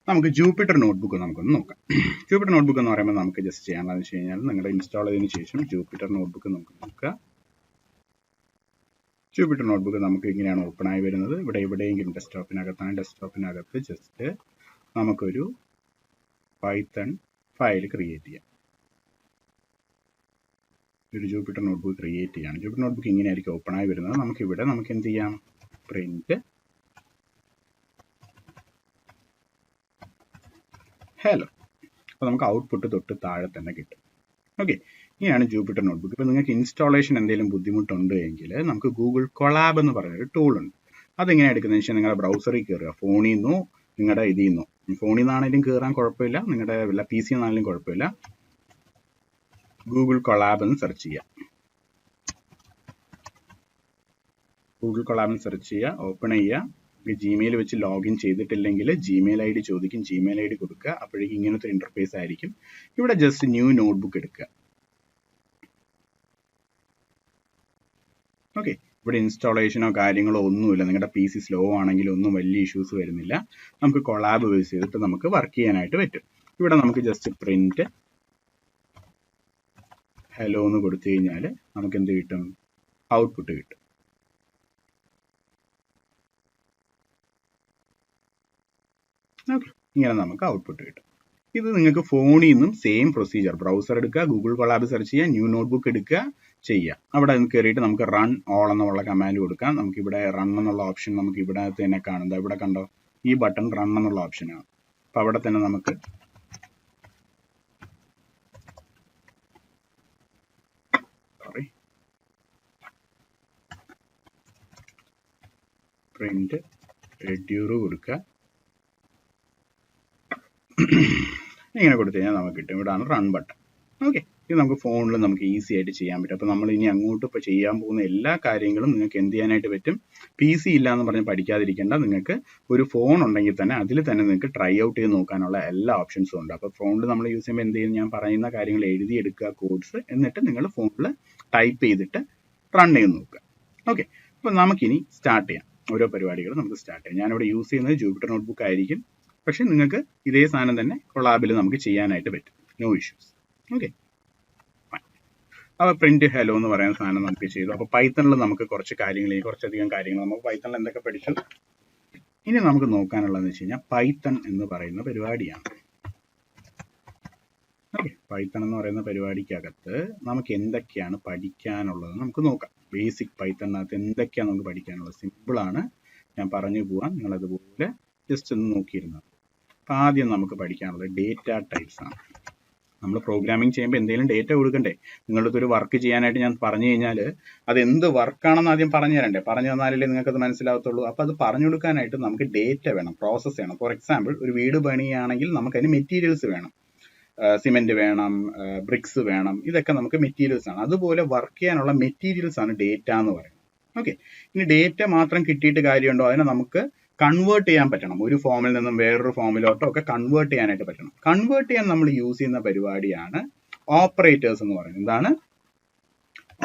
നമുക്ക് ജൂപ്പിറ്റർ നോട്ട്ബുക്ക് നമുക്കൊന്ന് നോക്കാം. ജൂപ്പിറ്റർ നോട്ട്ബുക്ക് എന്ന് പറയുമ്പോൾ നമുക്ക് ജസ്റ്റ് ചെയ്യാനുള്ളതെന്ന് വെച്ച് കഴിഞ്ഞാൽ നിങ്ങളുടെ ഇൻസ്റ്റാൾ ചെയ്തതിന് ശേഷം ജൂപ്പിറ്റർ നോട്ട്ബുക്ക് നമുക്ക് നോക്കുക. ജൂപ്പിറ്റർ നോട്ട്ബുക്ക് നമുക്ക് ഇങ്ങനെയാണ് ഓപ്പൺ ആയി വരുന്നത്. ഇവിടെ എവിടെയെങ്കിലും ഡെസ്ക്ടോപ്പിനകത്താണ്. ഡെസ്ക്ടോപ്പിനകത്ത് ജസ്റ്റ് നമുക്കൊരു പൈത്തൺ ഫയൽ ക്രിയേറ്റ് ചെയ്യാം. ഒരു ജൂപ്പിറ്റർ നോട്ട്ബുക്ക് ക്രിയേറ്റ് ചെയ്യാണ്. ജൂപ്പിറ്റർ നോട്ട്ബുക്ക് ഇങ്ങനെയായിരിക്കും ഓപ്പൺ ആയി വരുന്നത്. നമുക്കിവിടെ നമുക്ക് എന്ത് ചെയ്യാം, പ്രിന്റ് ഹലോ. അപ്പോൾ നമുക്ക് ഔട്ട്പുട്ട് തൊട്ട് താഴെ തന്നെ കിട്ടും. ഓക്കെ, ഇങ്ങനെയാണ് ജൂപ്പിറ്റർ നോട്ട്ബുക്ക്. ഇപ്പോൾ നിങ്ങൾക്ക് ഇൻസ്റ്റാളേഷൻ എന്തെങ്കിലും ബുദ്ധിമുട്ടുണ്ട് എങ്കിൽ നമുക്ക് ഗൂഗിൾ കൊളാബ് എന്ന് പറയുന്ന ഒരു ടൂൾ ഉണ്ട്. അതെങ്ങനെയാണ് എടുക്കുന്നതെന്ന് വെച്ചാൽ നിങ്ങളുടെ ബ്രൗസറിൽ കയറുക, ഫോണിൽ നിന്നോ നിങ്ങളുടെ ഇതിൽ നിന്നോ, ഫോണിൽ നിന്നാണെങ്കിലും കയറാൻ കുഴപ്പമില്ല, നിങ്ങളുടെ വല്ല പി സി ആണെങ്കിലും കുഴപ്പമില്ല, ഗൂഗിൾ കൊളാബ് എന്ന് സെർച്ച് ചെയ്യുക. ഗൂഗിൾ കൊളാബ് എന്ന് സെർച്ച് ചെയ്യുക, ഓപ്പൺ ചെയ്യുക. ജിമെയിൽ വെച്ച് ലോഗിൻ ചെയ്തിട്ടില്ലെങ്കിൽ ജിമെയിൽ ഐ ഡി ചോദിക്കും, ജിമെയിൽ ഐ ഡി കൊടുക്കുക. അപ്പോഴേക്കും ഇങ്ങനത്തെ ഒരു ഇന്റർഫേസ് ആയിരിക്കും. ഇവിടെ ജസ്റ്റ് ന്യൂ നോട്ട്ബുക്ക് എടുക്കുക. ഓക്കെ, ഇവിടെ ഇൻസ്റ്റാളേഷനോ കാര്യങ്ങളോ ഒന്നുമില്ല. നിങ്ങളുടെ പി സി സ്ലോ ആണെങ്കിലും ഒന്നും വലിയ ഇഷ്യൂസ് വരുന്നില്ല. നമുക്ക് കൊളാബ് യൂസ് ചെയ്തിട്ട് നമുക്ക് വർക്ക് ചെയ്യാനായിട്ട് പറ്റും. ഇവിടെ നമുക്ക് ജസ്റ്റ് പ്രിന്റ് ഹലോ എന്ന് കൊടുത്തു കഴിഞ്ഞാൽ നമുക്ക് എന്ത് കിട്ടും, ഔട്ട്പുട്ട് കിട്ടും. ഓക്കെ, ഇങ്ങനെ നമുക്ക് ഔട്ട്പുട്ട് കിട്ടും. ഇത് നിങ്ങൾക്ക് ഫോണിൽ നിന്നും സെയിം പ്രൊസീജിയർ, ബ്രൗസർ എടുക്കുക, ഗൂഗിൾ കൊളാബ് സെർച്ച് ചെയ്യുക, ന്യൂ നോട്ട്ബുക്ക് എടുക്കുക, ചെയ്യുക. അവിടെ നിന്ന് കയറിയിട്ട് നമുക്ക് റൺ ഓൾ എന്നുള്ള കമാൻഡ് കൊടുക്കാം. നമുക്കിവിടെ റൺ എന്നുള്ള ഓപ്ഷൻ നമുക്ക് ഇവിടെ തന്നെ കാണുന്നത്, ഇവിടെ കണ്ടോ, ഈ ബട്ടൺ റൺ എന്നുള്ള ഓപ്ഷനാണ്. അപ്പോൾ അവിടെ തന്നെ നമുക്ക് പ്രിന്റ് എഡ്യൂർ കൊടുക്കുക. ഇങ്ങനെ കൊടുത്തു കഴിഞ്ഞാൽ നമുക്ക് കിട്ടും. ഇവിടെയാണ് റൺ ബട്ടൺ. ഓക്കെ, ഇത് നമുക്ക് ഫോണിൽ നമുക്ക് ഈസി ആയിട്ട് ചെയ്യാൻ പറ്റും. അപ്പോൾ നമ്മൾ ഇനി അങ്ങോട്ട് ഇപ്പോൾ ചെയ്യാൻ പോകുന്ന എല്ലാ കാര്യങ്ങളും നിങ്ങൾക്ക് എന്ത് ചെയ്യാനായിട്ട് പറ്റും, പി സി ഇല്ല എന്ന് പറഞ്ഞ് പഠിക്കാതിരിക്കേണ്ട. നിങ്ങൾക്ക് ഒരു ഫോൺ ഉണ്ടെങ്കിൽ തന്നെ അതിൽ തന്നെ നിങ്ങൾക്ക് ട്രൈ ഔട്ട് ചെയ്ത് നോക്കാനുള്ള എല്ലാ ഓപ്ഷൻസും ഉണ്ട്. അപ്പോൾ ഫോണിൽ നമ്മൾ യൂസ് ചെയ്യുമ്പോൾ എന്ത് ചെയ്യും, ഞാൻ പറയുന്ന കാര്യങ്ങൾ എഴുതിയെടുക്കുക കോഡ്സ്, എന്നിട്ട് നിങ്ങൾ ഫോണിൽ ടൈപ്പ് ചെയ്തിട്ട് റൺ ചെയ്ത് നോക്കുക. ഓക്കെ, അപ്പോൾ നമുക്കിനി സ്റ്റാർട്ട് ചെയ്യാം. ഓരോ പരിപാടികളും നമുക്ക് സ്റ്റാർട്ട് ചെയ്യാം. ഞാനിവിടെ യൂസ് ചെയ്യുന്നത് ജൂപ്പിറ്റർ നോട്ട്ബുക്ക് ആയിരിക്കും. പക്ഷെ നിങ്ങൾക്ക് ഇതേ സാധനം തന്നെ കൊളാബിൽ നമുക്ക് ചെയ്യാനായിട്ട് പറ്റും, നോ ഇഷ്യൂസ്. ഓക്കെ, അപ്പോൾ പ്രിന്റ് ഹലോ എന്ന് പറയുന്ന സാധനം നമുക്ക് ചെയ്തു. അപ്പോൾ പൈത്തണിൽ നമുക്ക് കുറച്ചധികം കാര്യങ്ങൾ നമുക്ക് പൈത്തണിൽ എന്തൊക്കെ പഠിച്ചു. ഇനി നമുക്ക് നോക്കാനുള്ളതെന്ന് വെച്ച് കഴിഞ്ഞാൽ പൈത്തൺ എന്ന് പറയുന്ന പരിപാടിയാണ്. ഓക്കെ, പൈത്തൺ എന്ന് പറയുന്ന പരിപാടിക്കകത്ത് നമുക്ക് എന്തൊക്കെയാണ് പഠിക്കാനുള്ളത് നമുക്ക് നോക്കാം. ബേസിക് പൈത്തണിനകത്ത് എന്തൊക്കെയാണ് നമുക്ക് പഠിക്കാനുള്ളത്, സിമ്പിളാണ്, ഞാൻ പറഞ്ഞു പോവാം. നിങ്ങളതുപോലെ ജസ്റ്റ് ഒന്ന് നോക്കിയിരുന്നത്. അപ്പോൾ ആദ്യം നമുക്ക് പഠിക്കാനുള്ളത് ഡേറ്റ ടൈപ്സ് ആണ്. നമ്മൾ പ്രോഗ്രാമിംഗ് ചെയ്യുമ്പോൾ എന്തെങ്കിലും ഡേറ്റ കൊടുക്കണ്ടേ. നിങ്ങളുടെ ഒരു വർക്ക് ചെയ്യാനായിട്ട് ഞാൻ പറഞ്ഞു കഴിഞ്ഞാൽ അത് എന്ത് വർക്കാണെന്ന് ആദ്യം പറഞ്ഞു തരണ്ടേ. പറഞ്ഞു തന്നാലല്ലേ നിങ്ങൾക്കത് മനസ്സിലാവത്തുള്ളൂ. അപ്പോൾ അത് പറഞ്ഞു കൊടുക്കാനായിട്ട് നമുക്ക് ഡേറ്റ വേണം, പ്രോസസ്സ് വേണം. ഫോർ എക്സാമ്പിൾ, ഒരു വീട് പണിയാണെങ്കിൽ നമുക്കതിന് മെറ്റീരിയൽസ് വേണം, സിമെന്റ് വേണം, ബ്രിക്സ് വേണം, ഇതൊക്കെ നമുക്ക് മെറ്റീരിയൽസ് ആണ്. അതുപോലെ വർക്ക് ചെയ്യാനുള്ള മെറ്റീരിയൽസ് ആണ് ഡേറ്റ എന്ന് പറയുന്നത്. ഓക്കെ, ഇനി ഡേറ്റ മാത്രം കിട്ടിയിട്ട് കാര്യമുണ്ടോ, അതിനെ നമുക്ക് കൺവേർട്ട് ചെയ്യാൻ പറ്റണം. ഒരു ഫോമിൽ നിന്നും വേറൊരു ഫോമിലോട്ടോ ഒക്കെ കൺവേർട്ട് ചെയ്യാനായിട്ട് പറ്റണം. കൺവേർട്ട് ചെയ്യാൻ നമ്മൾ യൂസ് ചെയ്യുന്ന പരിപാടിയാണ് ഓപ്പറേറ്റേഴ്സ് എന്ന് പറയുന്നത്. എന്താണ്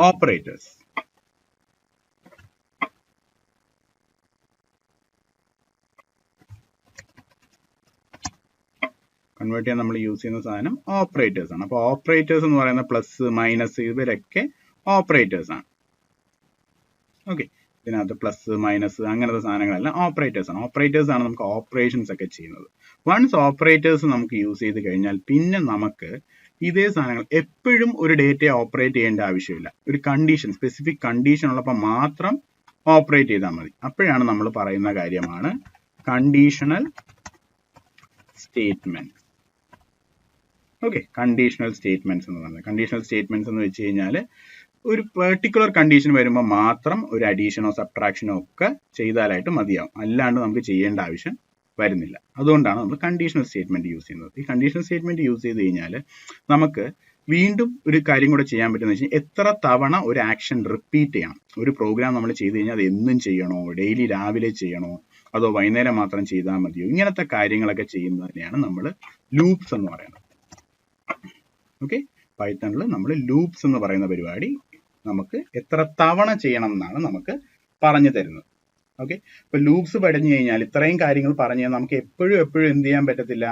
ഓപ്പറേറ്റേഴ്സ്? കൺവേർട്ട് ചെയ്യാൻ നമ്മൾ യൂസ് ചെയ്യുന്ന സാധനം ഓപ്പറേറ്റേഴ്സ് ആണ്. അപ്പോൾ ഓപ്പറേറ്റേഴ്സ് എന്ന് പറയുന്ന പ്ലസ് മൈനസ് ഇവരൊക്കെ ഓപ്പറേറ്റേഴ്സ് ആണ്. ഓക്കെ, ഇതിനകത്ത് പ്ലസ് മൈനസ് അങ്ങനത്തെ സാധനങ്ങളെല്ലാം ഓപ്പറേറ്റേഴ്സ് ആണ്. ഓപ്പറേറ്റേഴ്സ് ആണ് നമുക്ക് ഓപ്പറേഷൻസ് ഒക്കെ ചെയ്യുന്നത്. വൺസ് ഓപ്പറേറ്റേഴ്സ് നമുക്ക് യൂസ് ചെയ്ത് കഴിഞ്ഞാൽ പിന്നെ നമുക്ക് ഇതേ സാധനങ്ങൾ എപ്പോഴും ഒരു ഡേറ്റയെ ഓപ്പറേറ്റ് ചെയ്യേണ്ട ആവശ്യമില്ല. ഒരു കണ്ടീഷൻ, സ്പെസിഫിക് കണ്ടീഷൻ ഉള്ളപ്പോൾ മാത്രം ഓപ്പറേറ്റ് ചെയ്താൽ മതി. അപ്പോഴാണ് നമ്മൾ പറയുന്ന കാര്യമാണ് conditional statement. Okay, conditional statements എന്ന് പറയുന്നത്. കണ്ടീഷണൽ സ്റ്റേറ്റ്മെന്റ്സ് എന്ന് വെച്ച് കഴിഞ്ഞാൽ ഒരു പെർട്ടിക്കുലർ കണ്ടീഷൻ വരുമ്പോൾ മാത്രം ഒരു അഡീഷനോ സബ്ട്രാക്ഷനോ ഒക്കെ ചെയ്താലായിട്ട് മതിയാവും. അല്ലാണ്ട് നമുക്ക് ചെയ്യേണ്ട ആവശ്യം വരുന്നില്ല. അതുകൊണ്ടാണ് നമ്മൾ കണ്ടീഷണൽ സ്റ്റേറ്റ്മെന്റ് യൂസ് ചെയ്യുന്നത്. ഈ കണ്ടീഷണൽ സ്റ്റേറ്റ്മെന്റ് യൂസ് ചെയ്ത് കഴിഞ്ഞാൽ നമുക്ക് വീണ്ടും ഒരു കാര്യം കൂടെ ചെയ്യാൻ പറ്റുന്ന വെച്ചാൽ എത്ര തവണ ഒരു ആക്ഷൻ റിപ്പീറ്റ് ചെയ്യണം. ഒരു പ്രോഗ്രാം നമ്മൾ ചെയ്ത് കഴിഞ്ഞാൽ അത് എന്നും ചെയ്യണോ, ഡെയിലി രാവിലെ ചെയ്യണോ, അതോ വൈകുന്നേരം മാത്രം ചെയ്താൽ മതിയോ, ഇങ്ങനത്തെ കാര്യങ്ങളൊക്കെ ചെയ്യുന്നതിനെയാണ് നമ്മൾ ലൂപ്സ് എന്ന് പറയുന്നത്. ഓക്കെ, പൈത്തണിൽ നമ്മൾ ലൂപ്സ് എന്ന് പറയുന്ന പരിപാടി നമുക്ക് എത്ര തവണ ചെയ്യണം എന്നാണ് നമുക്ക് പറഞ്ഞു തരുന്നത്. ഓക്കെ, ഇപ്പൊ ലൂപ്സ് പഠിച്ചു കഴിഞ്ഞാൽ ഇത്രയും കാര്യങ്ങൾ പറഞ്ഞു കഴിഞ്ഞാൽ നമുക്ക് എപ്പോഴും എന്ത് ചെയ്യാൻ പറ്റത്തില്ല,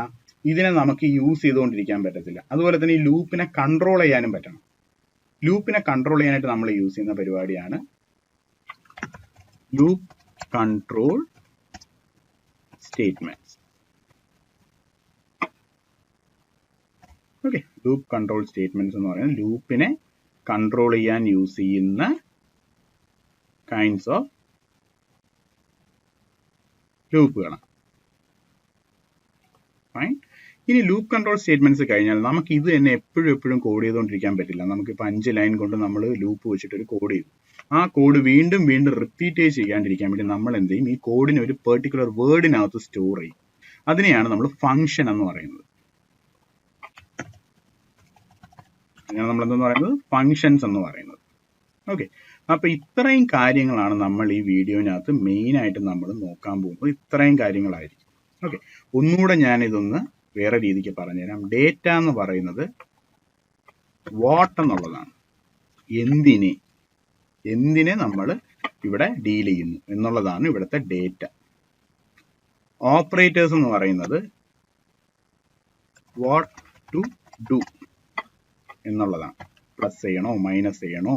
ഇതിനെ നമുക്ക് യൂസ് ചെയ്തുകൊണ്ടിരിക്കാൻ പറ്റത്തില്ല. അതുപോലെ തന്നെ ഈ ലൂപ്പിനെ കൺട്രോൾ ചെയ്യാനും പറ്റണം. ലൂപ്പിനെ കൺട്രോൾ ചെയ്യാനായിട്ട് നമ്മൾ യൂസ് ചെയ്യുന്ന പരിപാടിയാണ് loop control statements. Okay, loop control statements എന്ന് പറയുന്നത് ലൂപ്പിനെ കൺട്രോൾ ചെയ്യാൻ യൂസ് ചെയ്യുന്ന കൈൻഡ്സ് ഓഫ് ലൂപ്പുകളാണ്. ഫൈൻ. ഇനി ലൂപ്പ് കൺട്രോൾ സ്റ്റേറ്റ്മെന്റ്സ് കഴിഞ്ഞാൽ നമുക്ക് ഇത് തന്നെ എപ്പോഴും കോഡ് ചെയ്തുകൊണ്ടിരിക്കാൻ പറ്റില്ല. നമുക്കിപ്പോൾ 5 ലൈൻ കൊണ്ട് നമ്മൾ ലൂപ്പ് വെച്ചിട്ട് ഒരു കോഡ് ചെയ്തു. ആ കോഡ് വീണ്ടും റിപ്പീറ്റ് ചെയ്യാണ്ടിരിക്കാൻ വേണ്ടി നമ്മൾ എന്ത് ചെയ്യും, ഈ കോഡിനെ ഒരു പെർട്ടിക്കുലർ വേർഡിനകത്ത് സ്റ്റോർ ചെയ്യും. അതിനെയാണ് നമ്മൾ ഫംഗ്ഷൻ എന്ന് പറയുന്നത്. അതിനാണ് നമ്മൾ എന്തെന്ന് പറയുന്നത്, ഫങ്ഷൻസ് എന്ന് പറയുന്നത്. ഓക്കെ, അപ്പൊ ഇത്രയും കാര്യങ്ങളാണ് നമ്മൾ ഈ വീഡിയോനകത്ത് മെയിൻ ആയിട്ട് നമ്മൾ നോക്കാൻ പോകുന്നത്. ഇത്രയും കാര്യങ്ങളായിരിക്കും. ഓക്കെ, ഒന്നുകൂടെ ഞാൻ ഇതൊന്ന് വേറെ രീതിക്ക് പറഞ്ഞുതരാം. ഡേറ്റ എന്ന് പറയുന്നത് വാട്ട് എന്നുള്ളതാണ്. എന്തിനെ നമ്മൾ ഇവിടെ ഡീൽ ചെയ്യുന്നു എന്നുള്ളതാണ് ഇവിടുത്തെ ഡേറ്റ. ഓപ്പറേറ്റേഴ്സ് എന്ന് പറയുന്നത് വാട്ട് ടു ഡു എന്നുള്ളതാണ്. പ്ലസ് ചെയ്യണോ, മൈനസ് ചെയ്യണോ,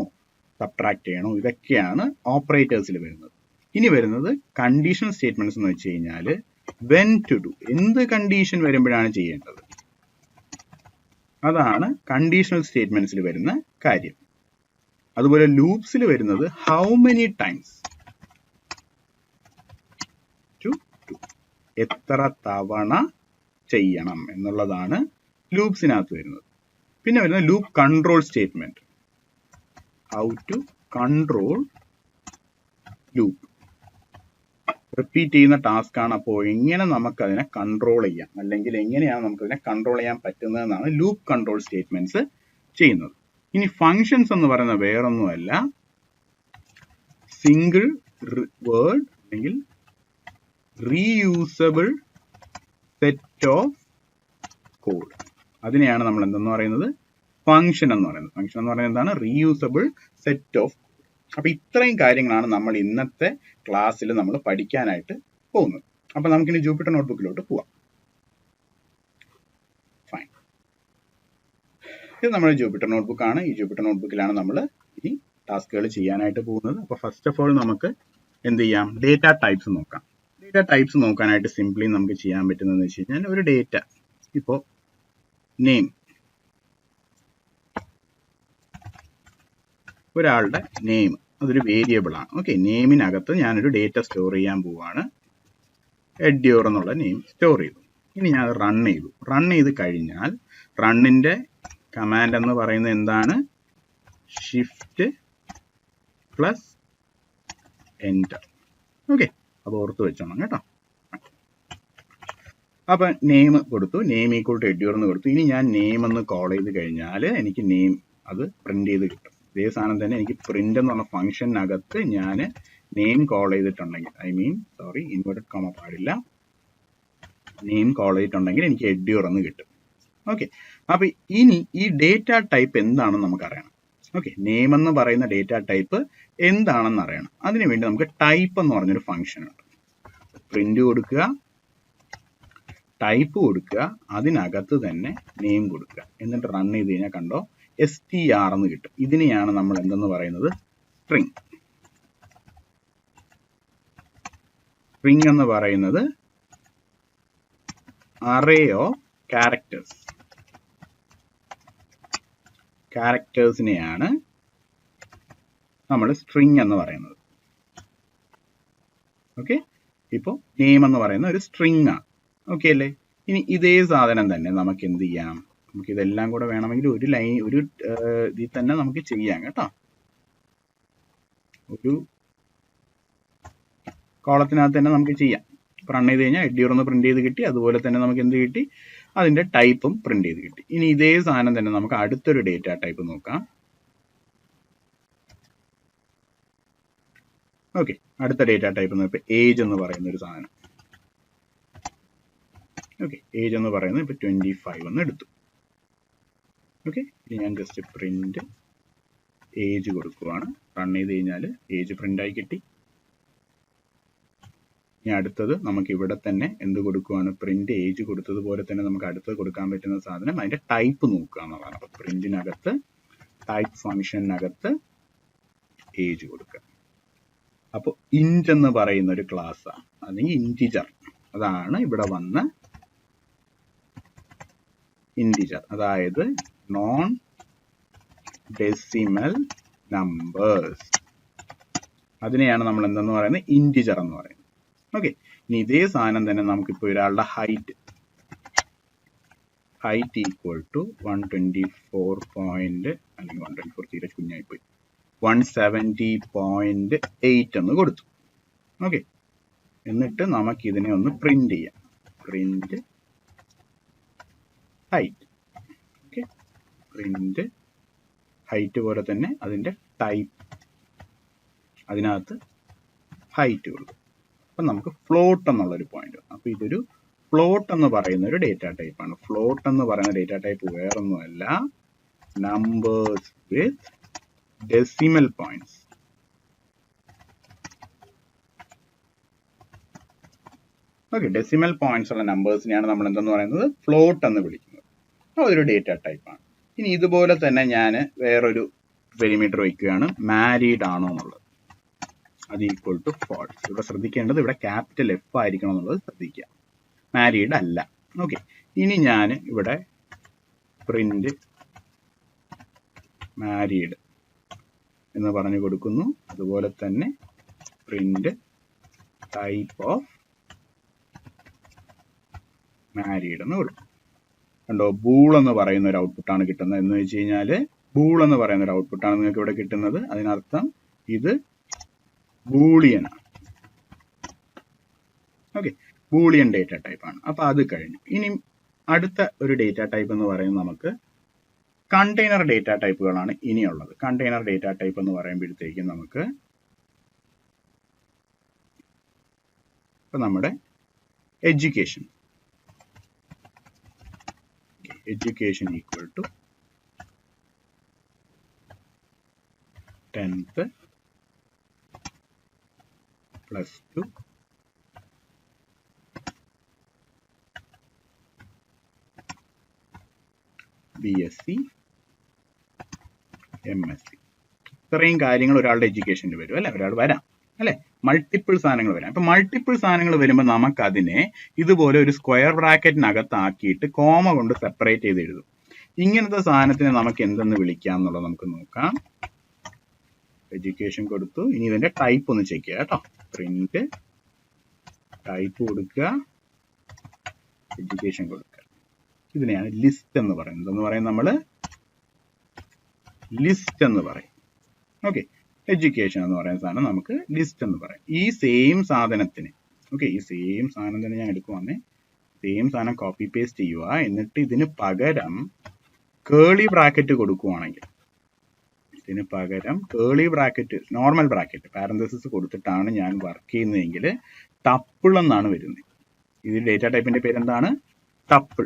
സബ്ട്രാക്ട് ചെയ്യണോ, ഇതൊക്കെയാണ് ഓപ്പറേറ്റേഴ്സിൽ വരുന്നത്. ഇനി വരുന്നത് കണ്ടീഷണൽ സ്റ്റേറ്റ്മെന്റ്സ് എന്ന് വെച്ച് കഴിഞ്ഞാൽ വെൻ ടു ഡു, എന്ത് കണ്ടീഷൻ വരുമ്പോഴാണ് ചെയ്യേണ്ടത്, അതാണ് കണ്ടീഷണൽ സ്റ്റേറ്റ്മെന്റ്സിൽ വരുന്ന കാര്യം. അതുപോലെ ലൂപ്സിൽ വരുന്നത് how many times to do, എത്ര തവണ ചെയ്യണം എന്നുള്ളതാണ് ലൂപ്സിനകത്ത് വരുന്നത്. പിന്നെ വരുന്ന loop control statement, how to control loop. Repeat ചെയ്യുന്ന ടാസ്ക് ആണ്. അപ്പോൾ എങ്ങനെ നമുക്ക് അതിനെ കൺട്രോൾ ചെയ്യാം, അല്ലെങ്കിൽ എങ്ങനെയാണ് നമുക്ക് അതിനെ കൺട്രോൾ ചെയ്യാൻ പറ്റുന്നതെന്നാണ് ലൂപ്പ് കൺട്രോൾ സ്റ്റേറ്റ്മെന്റ്സ് ചെയ്യുന്നത്. ഇനി ഫങ്ഷൻസ് എന്ന് പറയുന്നത് വേറൊന്നുമല്ല, സിംഗിൾ വേർഡ് അല്ലെങ്കിൽ റീയൂസബിൾ സെറ്റ് ഓഫ് കോഡ്. അതിനെയാണ് നമ്മൾ എന്തെന്ന് പറയുന്നത്, ഫങ്ഷൻ എന്ന് പറയുന്നത്. ഫങ്ഷൻ എന്ന് പറയുന്നത് എന്താണ്, റീയൂസബിൾ സെറ്റ് ഓഫ്. അപ്പൊ ഇത്രയും കാര്യങ്ങളാണ് നമ്മൾ ഇന്നത്തെ ക്ലാസ്സിൽ നമ്മൾ പഠിക്കാനായിട്ട് പോകുന്നത്. അപ്പൊ നമുക്കിനി ജൂപ്പിറ്റർ നോട്ട്ബുക്കിലോട്ട് പോവാം. ഫൈൻ, ഇത് നമ്മുടെ ജൂപ്പിറ്റർ നോട്ട്ബുക്കാണ്. ഈ ജൂപ്പിറ്റർ നോട്ട്ബുക്കിലാണ് നമ്മൾ ഈ ടാസ്കുകൾ ചെയ്യാനായിട്ട് പോകുന്നത്. അപ്പൊ ഫസ്റ്റ് ഓഫ് ഓൾ നമുക്ക് എന്ത് ചെയ്യാം, ഡേറ്റ ടൈപ്സ് നോക്കാം. ഡേറ്റ ടൈപ്സ് നോക്കാനായിട്ട് സിംപ്ലി നമുക്ക് ചെയ്യാൻ പറ്റുന്നതെന്ന് വെച്ച് കഴിഞ്ഞാൽ ഒരു ഡേറ്റ, ഇപ്പോൾ നെയിം, ഒരാളുടെ നെയിം, അതൊരു വേരിയബിൾ ആണ്. ഓക്കെ, നെയിമിനകത്ത് ഞാനൊരു ഡേറ്റ സ്റ്റോർ ചെയ്യാൻ പോവാണ്. എഡ്യൂർ എന്നുള്ള നെയിം സ്റ്റോർ ചെയ്തു. ഇനി ഞാൻ റൺ ചെയ്തു. റൺ ചെയ്ത് കഴിഞ്ഞാൽ റണ്ണിന്റെ കമാൻഡ് എന്ന് പറയുന്നത് എന്താണ്, ഷിഫ്റ്റ് പ്ലസ് എൻ്റർ. ഓക്കെ, അത് ഓർത്ത് വെച്ചോണം കേട്ടോ. അപ്പൊ നെയിം കൊടുത്തു, നെയിം ഈക്വൽ ടു എഡ്യൂർ എന്ന് കൊടുത്തു. ഇനി ഞാൻ നെയിം എന്ന് കോൾ ചെയ്ത് കഴിഞ്ഞാൽ എനിക്ക് നെയിം അത് പ്രിന്റ് ചെയ്ത് കിട്ടും. ഇതേ സാധനം തന്നെ എനിക്ക് പ്രിന്റ് എന്ന് പറഞ്ഞ ഫംഗ്ഷനകത്ത് ഞാൻ നെയിം കോൾ ചെയ്തിട്ടുണ്ടെങ്കിൽ, ഇൻവേർട്ടഡ് കോമ പാടില്ല, നെയിം കോൾ ചെയ്തിട്ടുണ്ടെങ്കിൽ എനിക്ക് എഡ്യൂർ എന്ന് കിട്ടും. ഓക്കെ, അപ്പൊ ഇനി ഈ ഡേറ്റ ടൈപ്പ് എന്താണെന്ന് നമുക്ക് അറിയണം. ഓക്കെ, നെയിം എന്ന് പറയുന്ന ഡേറ്റ ടൈപ്പ് എന്താണെന്ന് അറിയണം. അതിനുവേണ്ടി നമുക്ക് ടൈപ്പ് എന്ന് പറഞ്ഞൊരു ഫംഗ്ഷൻ ഉണ്ട്. പ്രിന്റ് കൊടുക്കുക, ടൈപ്പ് കൊടുക്കുക, അതിനകത്ത് തന്നെ നെയിം കൊടുക്കുക, എന്നിട്ട് റൺ ചെയ്ത് കഴിഞ്ഞാൽ കണ്ടോ str എന്ന് കിട്ടും. ഇതിനെയാണ് നമ്മൾ എന്തെന്ന് പറയുന്നത്, സ്ട്രിംഗ്. സ്ട്രിംഗ് എന്ന് പറയുന്നത് array of characters. ക്യാരക്ടേഴ്സിനെയാണ് നമ്മൾ സ്ട്രിംഗ് എന്ന് പറയുന്നത്. ഓക്കെ, ഇപ്പോൾ നെയിം എന്ന് പറയുന്ന ഒരു സ്ട്രിംഗ് ആണ്. ഓക്കെ അല്ലേ? ഇനി ഇതേ സാധനം തന്നെ നമുക്ക് എന്ത് ചെയ്യാം, നമുക്ക് ഇതെല്ലാം കൂടെ വേണമെങ്കിൽ ഒരു ലൈൻ, ഒരു ഇതിൽ തന്നെ നമുക്ക് ചെയ്യാം കേട്ടോ. ഒരു കോളത്തിനകത്ത് തന്നെ നമുക്ക് ചെയ്യാം. റൺ ചെയ്ത് കഴിഞ്ഞാൽ എഡ്യൂർ ഒന്ന് പ്രിന്റ് ചെയ്ത് കിട്ടി. അതുപോലെ തന്നെ നമുക്ക് എന്ത് കിട്ടി, അതിന്റെ ടൈപ്പും പ്രിന്റ് ചെയ്ത് കിട്ടി. ഇനി ഇതേ സാധനം തന്നെ നമുക്ക് അടുത്തൊരു ഡേറ്റ ടൈപ്പ് നോക്കാം. ഓക്കെ, അടുത്ത ഡേറ്റ ടൈപ്പ് ഇപ്പൊ ഏജ് എന്ന് പറയുന്ന ഒരു സാധനം. ഓക്കെ, ഏജ് എന്ന് പറയുന്നത് ഇപ്പൊ 25 എന്ന് എടുത്തു. ഓക്കെ, ഇനി ഞാൻ ജസ്റ്റ് പ്രിന്റ് ഏജ് കൊടുക്കുവാണ്. റൺ ചെയ്ത് കഴിഞ്ഞാൽ ഏജ് പ്രിന്റ് ആയി കിട്ടി. ഇനി അടുത്തത് നമുക്ക് ഇവിടെ തന്നെ എന്ത് കൊടുക്കുവാണ്, പ്രിന്റ് ഏജ് കൊടുത്തതുപോലെ തന്നെ നമുക്ക് അടുത്തത് കൊടുക്കാൻ പറ്റുന്ന സാധനം അതിന്റെ ടൈപ്പ് നോക്കുക എന്നുള്ളതാണ്. അപ്പൊ പ്രിന്റിനകത്ത് ടൈപ്പ് ഫംഗ്ഷനകത്ത് ഏജ് കൊടുക്കുക. അപ്പോൾ ഇന്റ് എന്ന് പറയുന്ന ഒരു ക്ലാസ് അല്ലെങ്കിൽ ഇൻറ്റിജർ, അതാണ് ഇവിടെ വന്ന് ഇൻറ്റിജർ, അതായത് നോൺ ഡെസിമൽ നമ്പേഴ്സ്. അതിനെയാണ് നമ്മൾ എന്തെന്ന് പറയുന്നത്, ഇൻറ്റിജർ എന്ന് പറയുന്നത്. ഓക്കെ, ഇനി ഇതേ സാധനം തന്നെ നമുക്കിപ്പോൾ ഒരാളുടെ ഹൈറ്റ് ഈക്വൽ ടു 124 അല്ലെങ്കിൽ 124 തീരെ കുഞ്ഞായിപ്പോയി 170.8 എന്ന് കൊടുത്തു. ഓക്കെ, എന്നിട്ട് നമുക്കിതിനെ ഒന്ന് പ്രിന്റ് ചെയ്യാം. Print height. Okay, print height പോലെ തന്നെ അതിൻ്റെ ടൈപ്പ്, അതിനകത്ത് ഹൈറ്റ് കൊടുക്കും. അപ്പം നമുക്ക് ഫ്ലോട്ട് എന്നുള്ളൊരു പോയിന്റ്. അപ്പോൾ ഇതൊരു ഫ്ലോട്ട് എന്ന് പറയുന്ന ഒരു ഡേറ്റ ടൈപ്പാണ്. ഫ്ലോട്ട് എന്ന് പറയുന്ന ഡേറ്റ ടൈപ്പ് വേറൊന്നുമല്ല, നമ്പേഴ്സ് വിത്ത് decimal points. Okay, decimal points ഉള്ള നമ്പേഴ്സിനെയാണ് നമ്മൾ എന്തെന്ന് പറയുന്നത്, ഫ്ലോട്ട് എന്ന് വിളിക്കുന്നത്. അതൊരു ഡേറ്റ ടൈപ്പാണ്. ഇനി ഇതുപോലെ തന്നെ ഞാൻ വേറൊരു പെരിമീറ്റർ വയ്ക്കുകയാണ്, മാരീഡ് ആണോ എന്നുള്ളത്. അത് ഈക്വൽ ടു ഫോൾസ്. ഇവിടെ ശ്രദ്ധിക്കേണ്ടത് ഇവിടെ ക്യാപിറ്റൽ F ആയിരിക്കണം എന്നുള്ളത് ശ്രദ്ധിക്കുക, മാരീഡ് അല്ല. ഓക്കെ, ഇനി ഞാൻ ഇവിടെ പ്രിന്റ് മാരീഡ് എന്ന് പറഞ്ഞു കൊടുക്കുന്നു. അതുപോലെ തന്നെ പ്രിന്റ് ടൈപ്പ് ഓഫ് മാരീഡ് എന്ന് കൊടുക്കും. കണ്ടോ, ബൂൾ എന്ന് പറയുന്ന ഒരു ഔട്ട്പുട്ടാണ് കിട്ടുന്നത്. എന്ന് വെച്ച് കഴിഞ്ഞാൽ ബൂൾ എന്ന് പറയുന്ന ഒരു ഔട്ട്പുട്ടാണ് നിങ്ങൾക്ക് ഇവിടെ കിട്ടുന്നത്. അതിനർത്ഥം ഇത് ബൂളിയനാണ്. ഓക്കെ, ബൂളിയൻ ഡേറ്റ ടൈപ്പാണ്. അപ്പോൾ അത് കഴിഞ്ഞു. ഇനി അടുത്ത ഒരു ഡേറ്റ ടൈപ്പ് എന്ന് പറയുന്നത് നമുക്ക് കണ്ടെയ്നർ ഡേറ്റ ടൈപ്പുകളാണ് ഇനിയുള്ളത്. കണ്ടെയ്നർ ഡേറ്റ ടൈപ്പ് എന്ന് പറയുമ്പോഴത്തേക്കും നമുക്ക് ഇപ്പം നമ്മുടെ education equal to 10th +2 BSc MSc. ഇത്രയും കാര്യങ്ങൾ ഒരാളുടെ എഡ്യൂക്കേഷനിൽ വരും അല്ലെ, ഒരാൾ വരാം അല്ലെ, മൾട്ടിപ്പിൾ സാധനങ്ങൾ വരാം. ഇപ്പൊ മൾട്ടിപ്പിൾ സാധനങ്ങൾ വരുമ്പോൾ നമുക്കതിനെ ഇതുപോലെ ഒരു സ്ക്വയർ ബ്രാക്കറ്റിനകത്താക്കിയിട്ട് കോമ കൊണ്ട് സെപ്പറേറ്റ് ചെയ്ത് എഴുതും. ഇങ്ങനത്തെ സാധനത്തിനെ നമുക്ക് എന്തെന്ന് വിളിക്കാം എന്നുള്ളത് നമുക്ക് നോക്കാം. എഡ്യൂക്കേഷൻ കൊടുത്തു. ഇനി ഇതിന്റെ ടൈപ്പ് ഒന്ന് ചെക്ക് ചെയ്യാം കേട്ടോ. പ്രിന്റ് ടൈപ്പ് കൊടുക്കുക, എഡ്യൂക്കേഷൻ കൊടുക്കുക. ഇതിനെയാണ് ലിസ്റ്റ് എന്ന് പറയുന്നത്. എന്ന് പറയുന്നത് നമ്മൾ ലിസ്റ്റ് എന്ന് പറയും. ഓക്കെ, എഡ്യൂക്കേഷൻ എന്ന് പറയുന്ന സാധനം നമുക്ക് ലിസ്റ്റ് എന്ന് പറയും. ഈ സെയിം സാധനത്തിന് ഈ സെയിം സാധനം തന്നെ ഞാൻ എടുക്കുവാന്നേ, സെയിം സാധനം കോപ്പി പേസ്റ്റ് ചെയ്യുക. എന്നിട്ട് ഇതിന് പകരം കേളി ബ്രാക്കറ്റ് കൊടുക്കുവാണെങ്കിൽ, ഇതിന് പകരം കേളി ബ്രാക്കറ്റ്, നോർമൽ ബ്രാക്കറ്റ്, പാരന്തസിസ് കൊടുത്തിട്ടാണ് ഞാൻ വർക്ക് ചെയ്യുന്നതെങ്കിൽ ടപ്പിൾ എന്നാണ് വരുന്നത്. ഇത് ഡേറ്റ ടൈപ്പിന്റെ പേര് എന്താണ്? ടപ്പിൾ.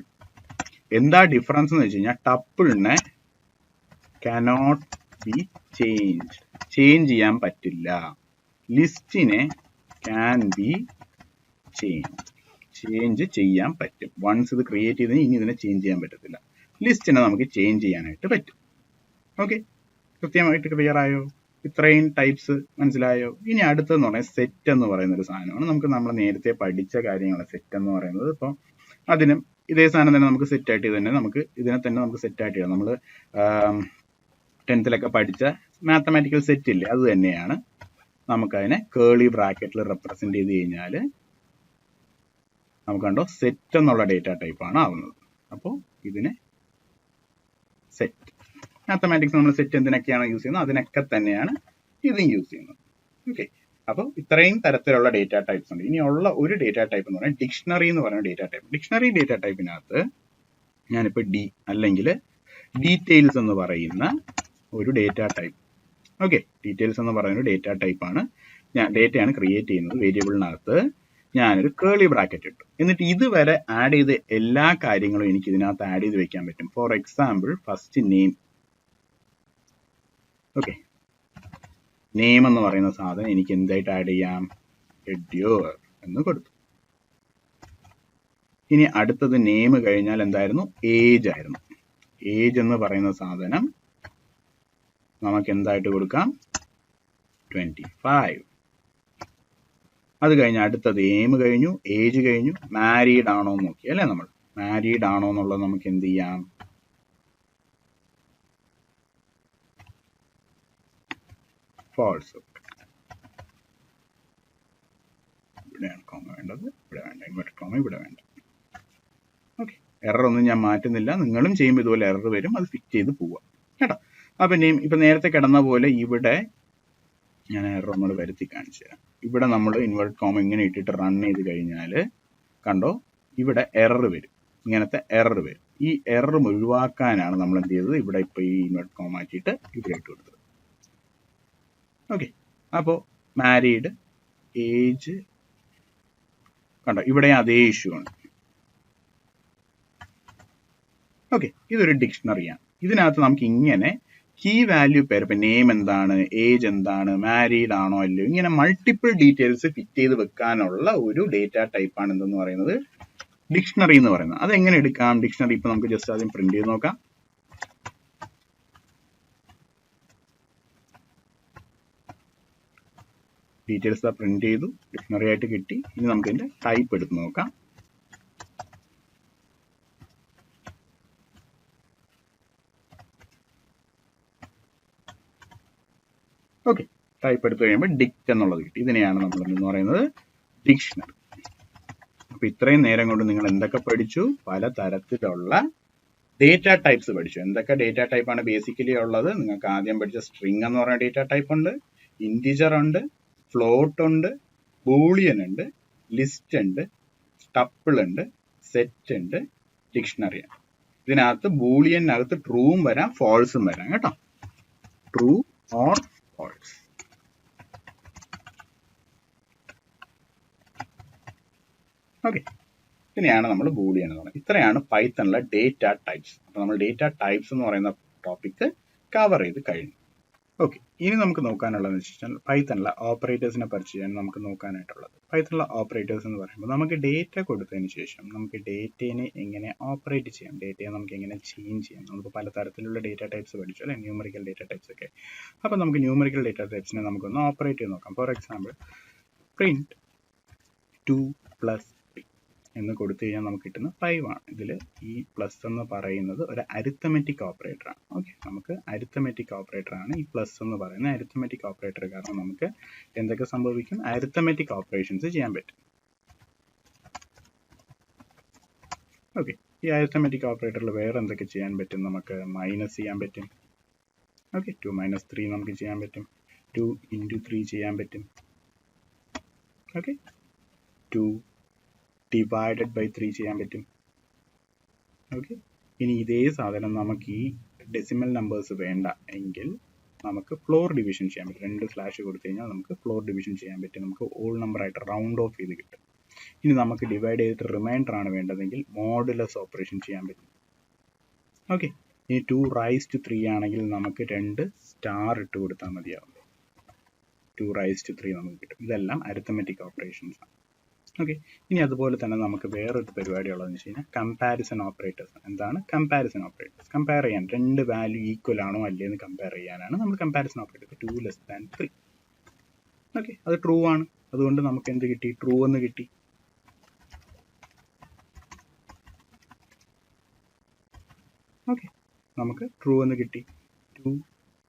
എന്താ ഡിഫറൻസ് എന്ന് വെച്ച് കഴിഞ്ഞാൽ ടപ്പിളിനെ cannot be changed, ചേഞ്ച് ചെയ്യാൻ പറ്റില്ല. ലിസ്റ്റിനെ can be changed, ചേഞ്ച് ചെയ്യാൻ പറ്റും. വൺസ് ഇത് ക്രിയേറ്റ് ചെയ്തതിന് ഇനി ഇതിനെ ചേഞ്ച് ചെയ്യാൻ പറ്റത്തില്ല. ലിസ്റ്റിനെ നമുക്ക് ചേഞ്ച് ചെയ്യാനായിട്ട് പറ്റും. ഓക്കെ, കൃത്യമായിട്ട് ക്ലിയർ ആയോ? ഇത്രയും ടൈപ്സ് മനസ്സിലായോ? ഇനി അടുത്തെന്ന് പറഞ്ഞാൽ സെറ്റ് എന്ന് പറയുന്ന ഒരു സാധനമാണ്. നമ്മൾ നേരത്തെ പഠിച്ച കാര്യങ്ങളാണ് സെറ്റ് എന്ന് പറയുന്നത്. ഇപ്പോൾ അതിനും ഇതേ സാധനം തന്നെ നമുക്ക് സെറ്റ് ആയിട്ട് തന്നെ നമുക്ക് ഇതിനെ തന്നെ നമുക്ക് സെറ്റ് ആയിട്ട് ചെയ്യാം. നമ്മൾ 10th പഠിച്ച മാത്തമാറ്റിക്കൽ സെറ്റ് ഇല്ലേ, അത് തന്നെയാണ്. നമുക്കതിനെ കേളി ബ്രാക്കറ്റിൽ റെപ്രസെന്റ് ചെയ്ത് കഴിഞ്ഞാൽ നമുക്ക് കണ്ടോ സെറ്റ് എന്നുള്ള ഡേറ്റ ടൈപ്പാണ് ആവുന്നത്. അപ്പോൾ ഇതിനെ സെറ്റ്, മാത്തമാറ്റിക്സ് നമ്മൾ സെറ്റ് എന്തിനൊക്കെയാണ് യൂസ് ചെയ്യുന്നത് അതിനൊക്കെ തന്നെയാണ് ഇതും യൂസ് ചെയ്യുന്നത്. ഓക്കെ, അപ്പോൾ ഇത്രയും തരത്തിലുള്ള ഡേറ്റ ടൈപ്സ് ഉണ്ട്. ഇനിയുള്ള ഒരു ഡേറ്റ ടൈപ്പ് എന്ന് പറയുന്നത് ഡിക്ഷണറി എന്ന് പറയുന്ന ഡേറ്റ ടൈപ്പ്. ഡിക്ഷണറി ഡേറ്റ ടൈപ്പിനകത്ത് ഞാനിപ്പോൾ അല്ലെങ്കിൽ ഡീറ്റെയിൽസ് എന്ന് പറയുന്ന ഒരു ഡേറ്റ ടൈപ്പ്. ഓക്കെ, ഡീറ്റെയിൽസ് എന്ന് പറയുന്ന ഒരു ഡേറ്റ ടൈപ്പാണ്. ഞാൻ ഡേറ്റയാണ് ക്രിയേറ്റ് ചെയ്യുന്നത്. വേരിയബിളിനകത്ത് ഞാനൊരു കേളി ബ്രാക്കറ്റ് ഇട്ടു. എന്നിട്ട് ഇതുവരെ ആഡ് ചെയ്ത എല്ലാ കാര്യങ്ങളും എനിക്ക് ഇതിനകത്ത് ആഡ് ചെയ്ത് വെക്കാൻ പറ്റും. For example first name. Okay, name എന്ന് പറയുന്ന സാധനം എനിക്ക് എന്തായിട്ട് ആഡ് ചെയ്യാം? എഡ്യൂർ എന്ന് കൊടുത്തു. ഇനി അടുത്തത് നെയിം കഴിഞ്ഞാൽ എന്തായിരുന്നു? ഏജ് ആയിരുന്നു. ഏജ് എന്ന് പറയുന്ന സാധനം നമുക്ക് എന്തായിട്ട് കൊടുക്കാം? 25. അത് കഴിഞ്ഞ് അടുത്തത് എയിം കഴിഞ്ഞു, ഏജ് കഴിഞ്ഞു, മാരീഡ് ആണോ എന്ന് നോക്കി അല്ലേ നമ്മൾ. മാരീഡ് ആണോ എന്നുള്ളത് നമുക്ക് എന്ത് ചെയ്യാം, ഫാൾസ്. ഇവിടെയാണ് കോമ വേണ്ടത്, ഇവിടെ വേണ്ട, ഇൻവെർട്ടഡ് കോമ ഇവിടെ വേണ്ട. ഓക്കെ, എറർ ഒന്നും ഞാൻ മാറ്റുന്നില്ല. നിങ്ങളും ചെയ്യുമ്പോൾ ഇതുപോലെ എറർ വരും, അത് ഫിക്സ് ചെയ്ത് പോവാം കേട്ടോ. അപ്പം ഇപ്പം നേരത്തെ കിടന്ന പോലെ ഇവിടെ ഞാൻ എറർ നമ്മൾ വരുത്തി കാണിച്ചു തരാം. ഇവിടെ നമ്മൾ ഇൻവെർട്ടഡ് കോമ ഇങ്ങനെ ഇട്ടിട്ട് റൺ ചെയ്ത് കഴിഞ്ഞാൽ കണ്ടോ, ഇവിടെ എറർ വരും, ഇങ്ങനത്തെ എറർ വരും. ഈ എറർ ഒഴിവാക്കാനാണ് നമ്മൾ എന്ത് ചെയ്തത്, ഇവിടെ ഇപ്പോൾ ഈ ഇൻവെർട്ടഡ് കോമ മാറ്റിയിട്ട് ഇവിടെ ഇട്ട് കൊടുത്തത്. ഓക്കെ, അപ്പോൾ മാരീഡ്, ഏജ് കണ്ടോ, ഇവിടെ അതേ ഇഷ്യൂ ആണ്. ഓക്കെ, ഇതൊരു ഡിക്ഷണറിയാണ്. ഇതിനകത്ത് നമുക്ക് ഇങ്ങനെ കീ വാല്യൂ പേര്, ഇപ്പം നെയിം എന്താണ്, ഏജ് എന്താണ്, മാരീഡ് ആണോ അല്ലയോ, ഇങ്ങനെ മൾട്ടിപ്പിൾ ഡീറ്റെയിൽസ് ഫിറ്റ് ചെയ്ത് വെക്കാനുള്ള ഒരു ഡേറ്റ ടൈപ്പാണ് എന്തെന്ന് പറയുന്നത്, ഡിക്ഷണറി എന്ന് പറയുന്നത്. അതെങ്ങനെ എടുക്കാം ഡിക്ഷണറി? ഇപ്പം നമുക്ക് ജസ്റ്റ് ആദ്യം പ്രിന്റ് ചെയ്ത് നോക്കാം. ഡീറ്റെയിൽസ് പ്രിന്റ് ചെയ്തു, ഡിക്ഷണറി ആയിട്ട് കിട്ടി. ഇനി നമുക്ക് ഇതിന്റെ ടൈപ്പ് എടുത്ത് നോക്കാം. ഓക്കെ, ടൈപ്പ് എടുത്തു കഴിയുമ്പോൾ ഡിക്റ്റ് എന്നുള്ളത് കിട്ടി. ഇതിനെയാണ് നമ്മൾ എന്ന് പറയുന്നത് ഡിക്ഷണറി. അപ്പൊ ഇത്രയും നേരം കൊണ്ട് നിങ്ങൾ എന്തൊക്കെ പഠിച്ചു? പല തരത്തിലുള്ള ഡേറ്റ ടൈപ്സ് പഠിച്ചു. എന്തൊക്കെ ഡേറ്റ ടൈപ്പാണ് ബേസിക്കലി ഉള്ളത്? നിങ്ങൾക്ക് ആദ്യം പഠിച്ച സ്ട്രിംഗ് എന്ന് പറയുന്ന ഡേറ്റ ടൈപ്പ് ഉണ്ട്, ഇൻറ്റിജർ ഉണ്ട്, ഫ്ലോട്ട് ഉണ്ട്, ബൂളിയൻ ഉണ്ട്, ലിസ്റ്റ് ഉണ്ട്, ടപ്പിൾ ഉണ്ട്, സെറ്റ് ഉണ്ട്, ഡിക്ഷണറി ആണ്. ഇതിനകത്ത് ബൂളിയനകത്ത് ട്രൂവും വരാം ഫോൾസും വരാം കേട്ടോ. True or false. ഓക്കെ, ഇതിനെയാണ് നമ്മൾ ബൂളിയൻ എന്ന് പറയുന്നത്. ഇത്രയാണ് പൈത്തണിലെ ഡേറ്റ ടൈപ്സ്. അപ്പോൾ നമ്മൾ ഡേറ്റ ടൈപ്സ് എന്ന് പറയുന്ന ടോപ്പിക്ക് കവർ ചെയ്ത് കഴിഞ്ഞു. ഓക്കെ, ഇനി നമുക്ക് നോക്കാനുള്ളതെന്ന് വെച്ചാൽ പൈത്തണിലെ ഓപ്പറേറ്റേഴ്സിനെ പരിചയം നമുക്ക് നോക്കാനായിട്ടുള്ളത്. പൈത്തണിലെ ഓപ്പറേറ്റേഴ്സ് എന്ന് പറയുമ്പോൾ നമുക്ക് ഡേറ്റ കൊടുത്തതിന് ശേഷം നമുക്ക് ഡേറ്റയെ എങ്ങനെ ഓപ്പറേറ്റ് ചെയ്യാം, ഡേറ്റയെ നമുക്ക് എങ്ങനെ ചേഞ്ച് ചെയ്യാം. നമുക്ക് പല തരത്തിലുള്ള ഡേറ്റ ടൈപ്സ് പഠിച്ചു അല്ലെ, ന്യൂമറിക്കൽ ഡേറ്റ ടൈപ്സ് ഒക്കെ. അപ്പോൾ നമുക്ക് ന്യൂമറിക്കൽ ഡേറ്റ ടൈപ്സിനെ നമുക്കൊന്ന് ഓപ്പറേറ്റ് ചെയ്ത് നോക്കാം. ഫോർ എക്സാമ്പിൾ പ്രിന്റ് 2 + 3 എന്ന് കൊടുത്തു കഴിഞ്ഞാൽ നമുക്ക് കിട്ടുന്ന 5 ആണ്. ഇതിൽ ഈ പ്ലസ് എന്ന് പറയുന്നത് ഒരു അരിത്തമെറ്റിക് ഓപ്പറേറ്റർ ആണ്. ഓക്കെ, നമുക്ക് അരിത്തമെറ്റിക് ഓപ്പറേറ്റർ ആണ് ഈ പ്ലസ് എന്ന് പറയുന്നത്. അരിത്തമെറ്റിക് ഓപ്പറേറ്റർ കാരണം നമുക്ക് എന്തൊക്കെ സംഭവിക്കും, അരിത്തമെറ്റിക് ഓപ്പറേഷൻസ് ചെയ്യാൻ പറ്റും. ഓക്കെ, ഈ അരിത്തമെറ്റിക് ഓപ്പറേറ്ററിൽ വേറെ എന്തൊക്കെ ചെയ്യാൻ പറ്റും? നമുക്ക് മൈനസ് ചെയ്യാൻ പറ്റും. ഓക്കെ, 2 - 3 നമുക്ക് ചെയ്യാൻ പറ്റും. 2 × 3 ചെയ്യാൻ പറ്റും. ഓക്കെ, 2 ÷ 3 ചെയ്യാൻ പറ്റും. ഓക്കെ, ഇനി ഇതേ സാധനം നമുക്ക് ഈ ഡെസിമൽ നമ്പേഴ്സ് വേണ്ട എങ്കിൽ നമുക്ക് ഫ്ലോർ ഡിവിഷൻ ചെയ്യാൻ പറ്റും. 2 സ്ലാഷ് കൊടുത്തു കഴിഞ്ഞാൽ നമുക്ക് ഫ്ലോർ ഡിവിഷൻ ചെയ്യാൻ പറ്റും. നമുക്ക് ഓൾ നമ്പർ ആയിട്ട് റൗണ്ട് ഓഫ് ചെയ്ത് കിട്ടും. ഇനി നമുക്ക് ഡിവൈഡ് ചെയ്തിട്ട് റിമൈൻഡർ ആണ് വേണ്ടതെങ്കിൽ മോഡുലസ് ഓപ്പറേഷൻ ചെയ്യാൻ പറ്റും. ഓക്കെ, ഇനി 2⁻³ ആണെങ്കിൽ നമുക്ക് 2 സ്റ്റാർ ഇട്ട് കൊടുത്താൽ മതിയാവും. 2⁻³ നമുക്ക് കിട്ടും. ഇതെല്ലാം അരിത്തമെറ്റിക് ഓപ്പറേഷൻസ് ആണ്. ഓക്കെ, ഇനി അതുപോലെ തന്നെ നമുക്ക് വേറൊരു പരിപാടി ഉള്ളതെന്ന് വെച്ച് കഴിഞ്ഞാൽ കമ്പാരിസൺ ഓപ്പറേറ്റേഴ്സ്. എന്താണ് കമ്പാരിസൺ ഓപ്പറേറ്റേഴ്സ്? കമ്പയർ ചെയ്യാൻ 2 വാല്യൂ ഈക്വൽ ആണോ അല്ലേ എന്ന് കമ്പയർ ചെയ്യാനാണ് നമ്മൾ കമ്പാരിസൺ ഓപ്പറേറ്റർ. 2 > 3. ഓക്കെ, അത് ട്രൂ ആണ്. അതുകൊണ്ട് നമുക്ക് എന്ത് കിട്ടി? ട്രൂ എന്ന് കിട്ടി. ഓക്കെ, നമുക്ക് ട്രൂ എന്ന് കിട്ടി. 2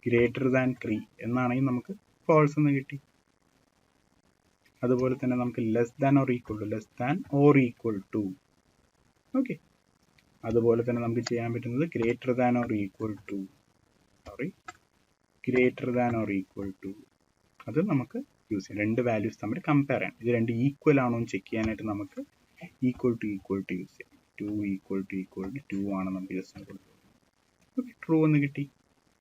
> 3 എന്നാണെങ്കിൽ നമുക്ക് ഫോൾസ് എന്ന് കിട്ടി. അതുപോലെ തന്നെ നമുക്ക് less than or equal to. Okay, അതുപോലെ തന്നെ നമുക്ക് ചെയ്യാൻ പറ്റുന്നത് greater than or equal to. അത് നമുക്ക് യൂസ് ചെയ്യാം. 2 വാല്യൂസ് തമ്മിൽ കമ്പയർ ചെയ്യാം. ഇത് 2 ഈക്വൽ ആണോ എന്ന് ചെക്ക് ചെയ്യാനായിട്ട് നമുക്ക് ഈക്വൽ ടു യൂസ് ചെയ്യാം. 2 = 2 ആണ് നമുക്ക് ജസ്റ്റ് കൊടുത്തത്. ഓക്കെ, ട്രൂ എന്ന് കിട്ടി.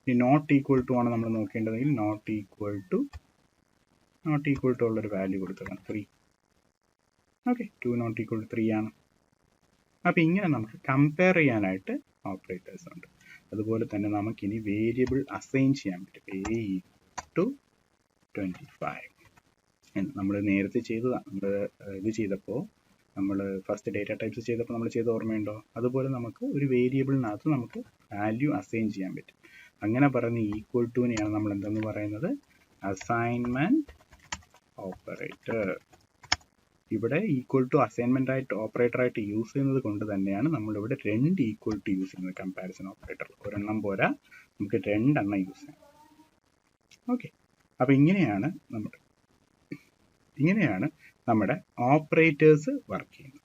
ഇനി നോട്ട് ഈക്വൽ ടു ആണ് നമ്മൾ നോക്കേണ്ടതെങ്കിൽ നോട്ട് ഈക്വൽ ടു ഉള്ളൊരു വാല്യൂ കൊടുത്തതാണ് 3. ഓക്കെ, 2 ≠ 3 ആണ്. അപ്പോൾ ഇങ്ങനെ നമുക്ക് കമ്പയർ ചെയ്യാനായിട്ട് ഓപ്പറേറ്റേഴ്സ് ഉണ്ട്. അതുപോലെ തന്നെ നമുക്കിനി വേരിയബിൾ അസൈൻ ചെയ്യാൻ പറ്റും. A = 25 നമ്മൾ നേരത്തെ ചെയ്തതാണ്. നമ്മൾ ഇത് ചെയ്തപ്പോൾ നമ്മൾ ഫസ്റ്റ് ഡേറ്റ ടൈപ്സ് ചെയ്തപ്പോൾ നമ്മൾ ചെയ്ത ഓർമ്മയുണ്ടോ? അതുപോലെ നമുക്ക് ഒരു വേരിയബിളിനകത്ത് നമുക്ക് വാല്യൂ അസൈൻ ചെയ്യാൻ പറ്റും. അങ്ങനെ പറയുന്ന ഈക്വൽ ടുവിനെയാണ് നമ്മൾ എന്തെന്ന് പറയുന്നത്? Assignment operator. ഇവിടെ ഈക്വൽ ടു അസൈൻമെൻ്റ് ആയിട്ട് ഓപ്പറേറ്ററായിട്ട് യൂസ് ചെയ്യുന്നത് കൊണ്ട് തന്നെയാണ് നമ്മളിവിടെ 2 ഈക്വൽ ടു യൂസ് ചെയ്യുന്നത് കമ്പാരിസൺ ഓപ്പറേറ്റർ. ഒരെണ്ണം പോരാ, നമുക്ക് 2 എണ്ണം യൂസ് ചെയ്യാം. ഓക്കെ, അപ്പോൾ ഇങ്ങനെയാണ് നമ്മുടെ ഓപ്പറേറ്റേഴ്സ് വർക്ക് ചെയ്യുന്നത്.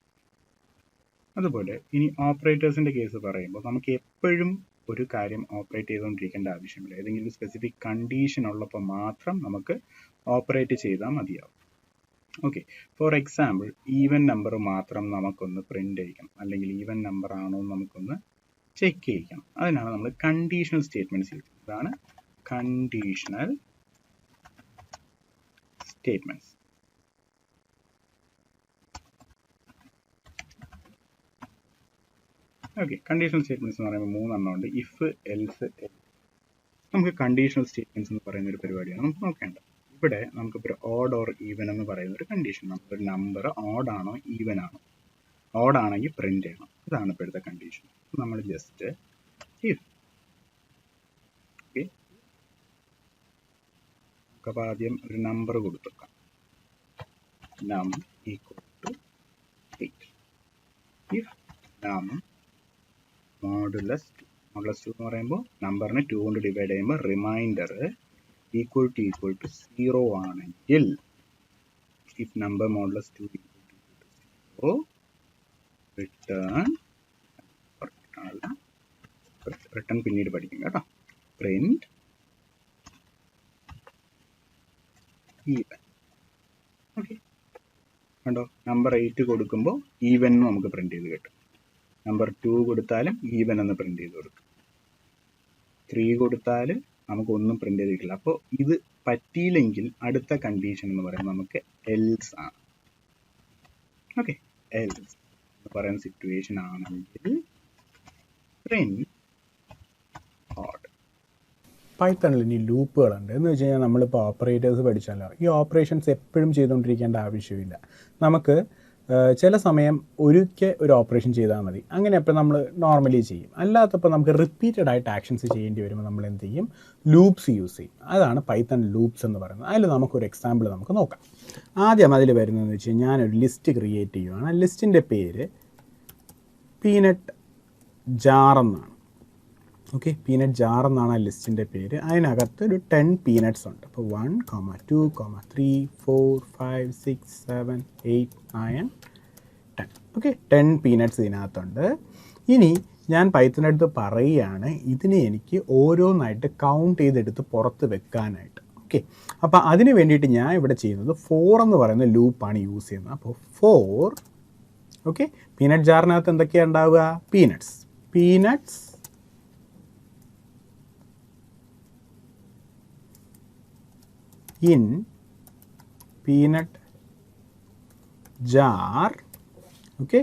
അതുപോലെ ഇനി ഓപ്പറേറ്റേഴ്സിൻ്റെ കേസ് പറയുമ്പോൾ നമുക്ക് എപ്പോഴും ഒരു കാര്യം ഓപ്പറേറ്റ് ചെയ്തുകൊണ്ടിരിക്കേണ്ട ആവശ്യമില്ല. ഏതെങ്കിലും സ്പെസിഫിക് കണ്ടീഷൻ ഉള്ളപ്പോൾ മാത്രം നമുക്ക് ഓപ്പറേറ്റ് ചെയ്താൽ മതിയാവും. Okay, for example even number മാത്രം നമുക്കൊന്ന് പ്രിൻ്റ് ചെയ്യണം, അല്ലെങ്കിൽ ഈവൻ നമ്പർ ആണോ എന്ന് നമുക്കൊന്ന് ചെക്ക് ചെയ്യിക്കണം. അതിനാണ് നമ്മൾ കണ്ടീഷണൽ സ്റ്റേറ്റ്മെൻറ്റ്സ് യൂസ് ചെയ്യുന്നത്. ഇതാണ് conditional statements. Okay, conditional statements എന്ന് പറയുമ്പോൾ 3 എണ്ണം ഉണ്ട്. ഇഫ്, എൽസ്, നമുക്ക് കണ്ടീഷണൽ സ്റ്റേറ്റ്മെൻറ്റ്സ് എന്ന് പറയുന്ന ഒരു പരിപാടിയാണ് നമുക്ക് നോക്കേണ്ടത്. ഇവിടെ നമുക്കിപ്പോൾ ഓഡ് ഓർ ഈവൻ എന്ന് പറയുന്ന ഒരു കണ്ടീഷൻ, നമുക്കൊരു നമ്പർ ഓഡ് ആണോ ഈവൻ ആണോ, ഓഡ് ആണെങ്കിൽ പ്രിന്റ് ചെയ്യണം. ഇതാണ് ഇപ്പോഴത്തെ കണ്ടീഷൻ. നമ്മൾ ജസ്റ്റ് ഇഫ്, ഓക്കെ, നമുക്കപ്പോൾ ആദ്യം ഒരു നമ്പർ കൊടുത്തേക്കാം, നം ഈക്വൽ ടു 8. ഇഫ് നം മോഡുലസ് 2 എന്ന് പറയുമ്പോൾ നമ്പറിനെ 2 കൊണ്ട് ഡിവൈഡ് ചെയ്യുമ്പോൾ റിമൈൻഡർ ഈക്വൽ ടു 0 ആണെങ്കിൽ, if number modulus 2 equal to 0, return പിന്നീട് പഠിക്കും കേട്ടോ, പ്രിന്റ് ഈവൻ. ഓക്കെ, കണ്ടോ, നമ്പർ 8 കൊടുക്കുമ്പോൾ ഈവൻ നമുക്ക് പ്രിന്റ് ചെയ്ത് കിട്ടും. നമ്പർ 2 കൊടുത്താലും ഈവൻ എന്ന് പ്രിന്റ് ചെയ്ത് കൊടുക്കും. 3 കൊടുത്താൽ നമുക്കൊന്നും പ്രിന്റ് ചെയ്ത് കിട്ടില്ല. അപ്പോൾ ഇത് പറ്റിയില്ലെങ്കിൽ അടുത്ത കണ്ടീഷൻ എന്ന് പറയുന്നത് നമുക്ക് എൽസ് ആണ്. ഓക്കെ, എൽസ് എന്ന് പറയുന്ന സിറ്റുവേഷൻ ആണെങ്കിൽ പ്രിന്റ് ഓഡ്. പൈത്തണിൽ ഇനി ലൂപ്പുകളുണ്ട്. എന്ന് വെച്ച് കഴിഞ്ഞാൽ നമ്മളിപ്പോൾ ഓപ്പറേറ്റേഴ്സ് പഠിച്ചാലോ, ഈ ഓപ്പറേഷൻസ് എപ്പോഴും ചെയ്തുകൊണ്ടിരിക്കേണ്ട ആവശ്യമില്ല. നമുക്ക് ചില സമയം ഒരിക്കൽ ഒരു ഓപ്പറേഷൻ ചെയ്താൽ മതി. അങ്ങനെ അപ്പോൾ നമ്മൾ നോർമലി ചെയ്യും. അല്ലാത്തപ്പോൾ നമുക്ക് റിപ്പീറ്റഡ് ആയിട്ട് ആക്ഷൻസ് ചെയ്യേണ്ടി വരുമ്പോൾ നമ്മൾ എന്ത് ചെയ്യും, ലൂപ്സ് യൂസ് ചെയ്യും. അതാണ് പൈത്തൺ ലൂപ്സ് എന്ന് പറയുന്നത്. അതിൽ നമുക്കൊരു എക്സാമ്പിൾ നമുക്ക് നോക്കാം. ആദ്യം അതിൽ വരുന്നതെന്ന് വെച്ച് കഴിഞ്ഞാൽ ഞാനൊരു ലിസ്റ്റ് ക്രിയേറ്റ് ചെയ്യുകയാണ്. ലിസ്റ്റിൻ്റെ പേര് പീനട്ട് ജാർ എന്നാണ്. ഓക്കെ, പീനട്ട് ജാർ എന്നാണ് ആ ലിസ്റ്റിൻ്റെ പേര്. അതിനകത്ത് ഒരു 10 പീനട്ട്സ് ഉണ്ട്. അപ്പോൾ 1, 2, 3, 4, 5, 6, 7, 8, 9, 10. ഓക്കെ, 10 പീനട്ട്സ് ഇതിനകത്തുണ്ട്. ഇനി ഞാൻ പൈത്തണെടുത്ത് പറയുകയാണ് ഇതിനെ എനിക്ക് ഓരോന്നായിട്ട് കൗണ്ട് ചെയ്തെടുത്ത് പുറത്ത് വെക്കാനായിട്ട്. ഓക്കെ, അപ്പോൾ അതിന് വേണ്ടിയിട്ട് ഞാൻ ഇവിടെ ചെയ്യുന്നത് 4 എന്ന് പറയുന്ന ലൂപ്പാണ് യൂസ് ചെയ്യുന്നത്. അപ്പോൾ 4, ഓക്കെ, പീനട്ട് ജാറിനകത്ത് എന്തൊക്കെയാണ് ഉണ്ടാവുക, peanuts in peanut jar. Okay,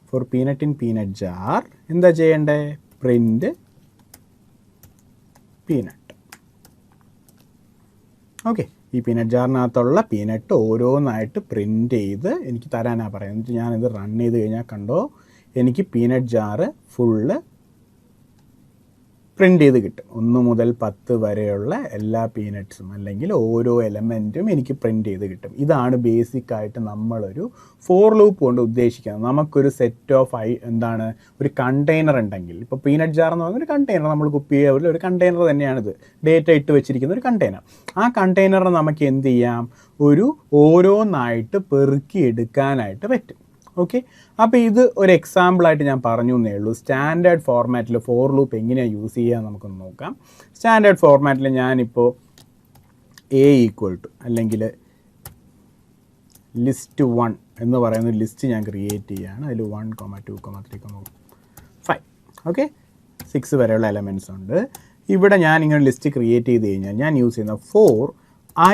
for peanut in peanut jar എന്താ ചെയ്യേണ്ടേ, പ്രിന്റ് പീനട്ട്. ഓക്കെ, ഈ പീനട്ട് ജാറിനകത്തുള്ള പീനട്ട് ഓരോന്നായിട്ട് പ്രിൻ്റ് ചെയ്ത് എനിക്ക് തരാനാണ് പറയുന്നത്. എന്നിട്ട് ഞാനിത് റൺ ചെയ്ത് കഴിഞ്ഞാൽ കണ്ടോ, എനിക്ക് പീനട്ട് ജാറ് ഫുള്ള് പ്രിൻ്റ് ചെയ്ത് കിട്ടും. 1 മുതൽ 10 വരെയുള്ള എല്ലാ പീനട്ട്സും അല്ലെങ്കിൽ ഓരോ എലമെൻറ്റും എനിക്ക് പ്രിൻ്റ് ചെയ്ത് കിട്ടും. ഇതാണ് ബേസിക്കായിട്ട് നമ്മളൊരു ഫോർ ലൂപ്പ് കൊണ്ട് ഉദ്ദേശിക്കുന്നത്. നമുക്കൊരു സെറ്റ് ഓഫ് എന്താണ്, ഒരു കണ്ടെയ്നർ ഉണ്ടെങ്കിൽ, ഇപ്പോൾ പീനട്ട് ജാർ എന്ന് പറയുന്ന ഒരു കണ്ടെയ്നർ, നമ്മൾ കുപ്പി ചെയ്യുന്ന ഒരു കണ്ടെയ്നർ തന്നെയാണിത്, ഡേറ്റ ഇട്ട് വെച്ചിരിക്കുന്ന ഒരു കണ്ടെയ്നർ. ആ കണ്ടെയ്നറിനെ നമുക്ക് എന്ത് ചെയ്യാം, ഓരോന്നായിട്ട് പെറുക്കി എടുക്കാനായിട്ട് പറ്റും. ഓക്കെ, അപ്പോൾ ഇത് ഒരു എക്സാമ്പിളായിട്ട് ഞാൻ പറഞ്ഞു എന്നേ ഉള്ളൂ. സ്റ്റാൻഡേർഡ് ഫോർമാറ്റിൽ ഫോർ ലൂപ്പ് എങ്ങനെയാണ് യൂസ് ചെയ്യുക നമുക്കൊന്ന് നോക്കാം. സ്റ്റാൻഡേർഡ് ഫോർമാറ്റിൽ ഞാനിപ്പോൾ എ ഈക്വൽ ടു അല്ലെങ്കിൽ ലിസ്റ്റ് 1 എന്ന് പറയുന്ന ലിസ്റ്റ് ഞാൻ ക്രിയേറ്റ് ചെയ്യുകയാണ്. അതിൽ 1, 2, 3, 5, ഓക്കെ, 6 വരെയുള്ള എലമെൻറ്റ്സ് ഉണ്ട്. ഇവിടെ ഞാൻ ഇങ്ങനെ ലിസ്റ്റ് ക്രിയേറ്റ് ചെയ്ത് കഴിഞ്ഞാൽ ഞാൻ യൂസ് ചെയ്യുന്ന for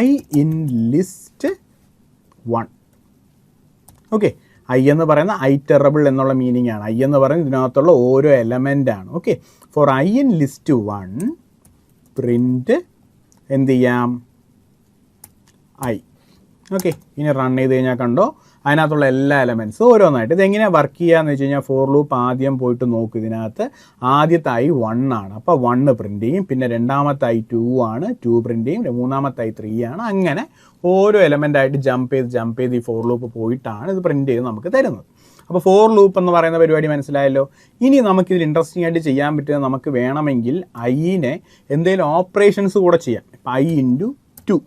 I in list 1. Okay, I എന്ന് പറയുന്ന ഐറ്ററബിൾ എന്നുള്ള മീനിങ് ആണ്. ഐ എന്ന് പറയുന്നത് ഇതിനകത്തുള്ള ഓരോ എലമെൻ്റ് ആണ്. Okay, for I in list 1 print എന്ത് ചെയ്യാം, ഐ. ഓക്കെ, ഇനി റൺ ചെയ്ത് കഴിഞ്ഞാൽ കണ്ടോ അതിനകത്തുള്ള എല്ലാ എലമെൻറ്റ്സും ഓരോന്നായിട്ട്. ഇതെങ്ങനെയാണ് വർക്ക് ചെയ്യുകയെന്ന് വെച്ച് കഴിഞ്ഞാൽ ഫോർ ലൂപ്പ് ആദ്യം പോയിട്ട് നോക്കും. ഇതിനകത്ത് ആദ്യത്തെ ഐ 1 ആണ്, അപ്പോൾ 1 പ്രിൻറ്റ് ചെയ്യും. പിന്നെ രണ്ടാമത്തെ ഐ 2 ആണ്, 2 പ്രിൻറ്റ് ചെയ്യും. മൂന്നാമത്തെ ഐ 3 ആണ്. അങ്ങനെ ഓരോ എലമെൻ്റായിട്ട് ജമ്പ് ചെയ്ത് ഈ ഫോർ ലൂപ്പ് പോയിട്ടാണ് ഇത് പ്രിൻറ്റ് ചെയ്ത് നമുക്ക് തരുന്നത്. അപ്പോൾ ഫോർ ലൂപ്പ് എന്ന് പറയുന്ന പരിപാടി മനസ്സിലായല്ലോ. ഇനി നമുക്കിതിൽ ഇൻട്രസ്റ്റിംഗ് ആയിട്ട് ചെയ്യാൻ പറ്റുന്നത്, നമുക്ക് വേണമെങ്കിൽ ഐനെ എന്തെങ്കിലും ഓപ്പറേഷൻസ് കൂടെ ചെയ്യാം. ഇപ്പോൾ ഐ ഇൻറ്റു 2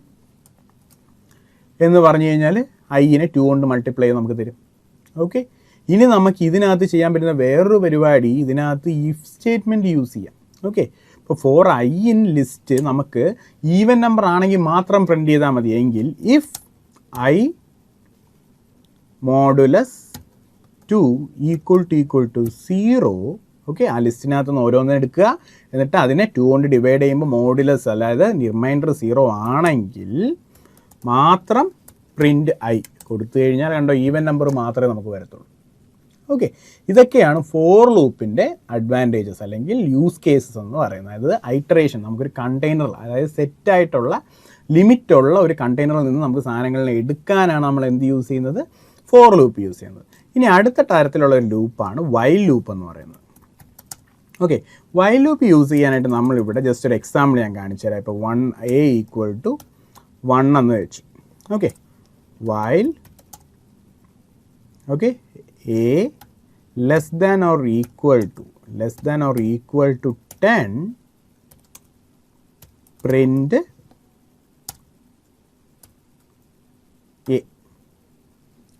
എന്ന് പറഞ്ഞു കഴിഞ്ഞാൽ ഐനെ 2 കൊണ്ട് മൾട്ടിപ്ലൈ ചെയ്ത് നമുക്ക് തരും. ഓക്കെ, ഇനി നമുക്ക് ഇതിനകത്ത് ചെയ്യാൻ പറ്റുന്ന വേറൊരു പരിപാടി, ഇതിനകത്ത് ഇഫ് സ്റ്റേറ്റ്മെൻറ്റ് യൂസ് ചെയ്യാം. ഓക്കെ, ഇപ്പോൾ ഫോർ ഐ ഇൻ ലിസ്റ്റ് നമുക്ക് ഈവൻ നമ്പർ ആണെങ്കിൽ മാത്രം പ്രിൻറ്റ് ചെയ്താൽ മതി. എങ്കിൽ if I modulus 2 equal to 0, okay, ആ ലിസ്റ്റിനകത്ത് നിന്ന് ഓരോന്നും എടുക്കുക, എന്നിട്ട് അതിനെ 2 കൊണ്ട് ഡിവൈഡ് ചെയ്യുമ്പോൾ മോഡുലസ് അതായത് റിമൈൻഡർ 0 ആണെങ്കിൽ മാത്രം പ്രിൻറ്റ് ഐ കൊടുത്തു കഴിഞ്ഞാൽ കണ്ടോ ഈവൻ നമ്പർ മാത്രമേ നമുക്ക് വരത്തുള്ളൂ. ഓക്കെ, ഇതൊക്കെയാണ് ഫോർ ലൂപ്പിൻ്റെ അഡ്വാൻറ്റേജസ് അല്ലെങ്കിൽ യൂസ് കേസസ് എന്ന് പറയുന്നത്. അതായത് ഐറ്ററേഷൻ, നമുക്കൊരു കണ്ടെയ്നർ അതായത് സെറ്റായിട്ടുള്ള ലിമിറ്റുള്ള ഒരു കണ്ടെയ്നറിൽ നിന്ന് നമുക്ക് സാധനങ്ങളെ എടുക്കാനാണ് നമ്മൾ എന്ത് യൂസ് ചെയ്യുന്നത്, ഫോർ ലൂപ്പ് യൂസ് ചെയ്യുന്നത്. ഇനി അടുത്ത തരത്തിലുള്ള ഒരു ലൂപ്പാണ് വൈൽ ലൂപ്പ് എന്ന് പറയുന്നത്. ഓക്കെ, വൈൽ ലൂപ്പ് യൂസ് ചെയ്യാനായിട്ട് നമ്മളിവിടെ ജസ്റ്റ് ഒരു എക്സാമ്പിൾ ഞാൻ കാണിച്ചു തരാം. ഇപ്പോൾ 1a ഈക്വൽ ടു 1 എന്ന് വെച്ചു. Okay, while okay a less than or equal to 10 print a.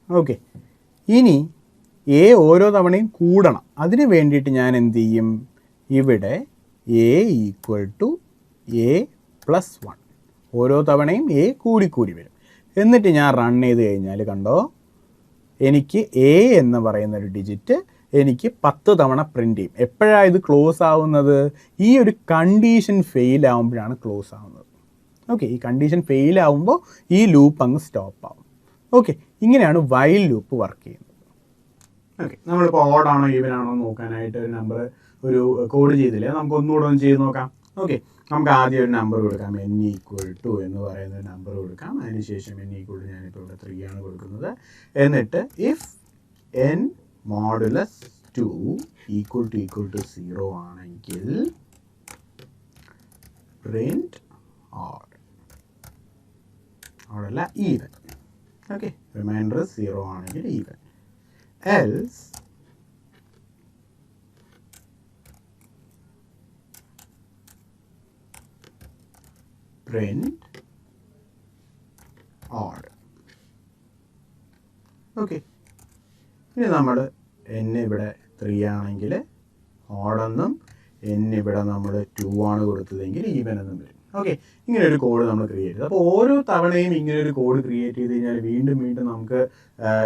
Okay, ഇനി എ ഓരോ തവണയും കൂടണം. അതിന് വേണ്ടിയിട്ട് ഞാൻ എന്ത് ചെയ്യും, ഇവിടെ A equal to A plus 1 ഓരോ തവണയും എ കൂടി വരും. എന്നിട്ട് ഞാൻ റൺ ചെയ്ത് കഴിഞ്ഞാൽ കണ്ടോ എനിക്ക് എ എന്ന് പറയുന്ന ഒരു ഡിജിറ്റ് എനിക്ക് 10 തവണ പ്രിൻറ്റ് ചെയ്യും. എപ്പോഴാണ് ഇത് ക്ലോസ് ആവുന്നത്, ഈ ഒരു കണ്ടീഷൻ ഫെയിൽ ആവുമ്പോഴാണ് ക്ലോസ് ആവുന്നത്. ഓക്കെ, ഈ കണ്ടീഷൻ ഫെയിൽ ആവുമ്പോൾ ഈ ലൂപ്പ് അങ്ങ് സ്റ്റോപ്പ് ആവും. ഓക്കെ, ഇങ്ങനെയാണ് വൈൽ ലൂപ്പ് വർക്ക് ചെയ്യുന്നത്. ഓക്കെ, നമ്മളിപ്പോൾ ഓഡ് ആണോ ഈവൻ ആണോ നോക്കാനായിട്ട് ഒരു നമ്പർ ഒരു കോഡ് ചെയ്തില്ലേ, നമുക്ക് ഒന്നുകൂടെ ഒന്ന് ചെയ്ത് നോക്കാം. ഓക്കെ, നമുക്ക് ആദ്യം ഒരു നമ്പർ കൊടുക്കാം, n ഈക്വൽ ടു എന്ന് പറയുന്ന ഒരു നമ്പർ കൊടുക്കാം. അതിനുശേഷം n ഈക്വൽ ടു ഞാനിപ്പോൾ ഇവിടെ 3 ആണ് കൊടുക്കുന്നത്. എന്നിട്ട് if n modulus 2 equal to 0 ആണെങ്കിൽ പ്രിൻറ്റ് ഓഡ് ഓഡല്ല ഈവൻ. ഓക്കെ, റിമൈൻഡർ 0 ആണെങ്കിൽ ഈവൻ. else print odd. ഓക്കെ, ഇനി നമ്മൾ n ഇവിടെ 3 ആണെങ്കിൽ ഓഡെന്നും n ഇവിടെ നമ്മൾ 2 ആണ് കൊടുത്തതെങ്കിൽ ഈവൻ എന്നും വരും. ഓക്കെ, ഇങ്ങനെ ഒരു കോഡ് നമ്മൾ ക്രിയേറ്റ് ചെയ്തു. അപ്പോൾ ഓരോ തവണയും ഇങ്ങനെ ഒരു കോഡ് ക്രിയേറ്റ് ചെയ്ത് കഴിഞ്ഞാൽ വീണ്ടും നമുക്ക്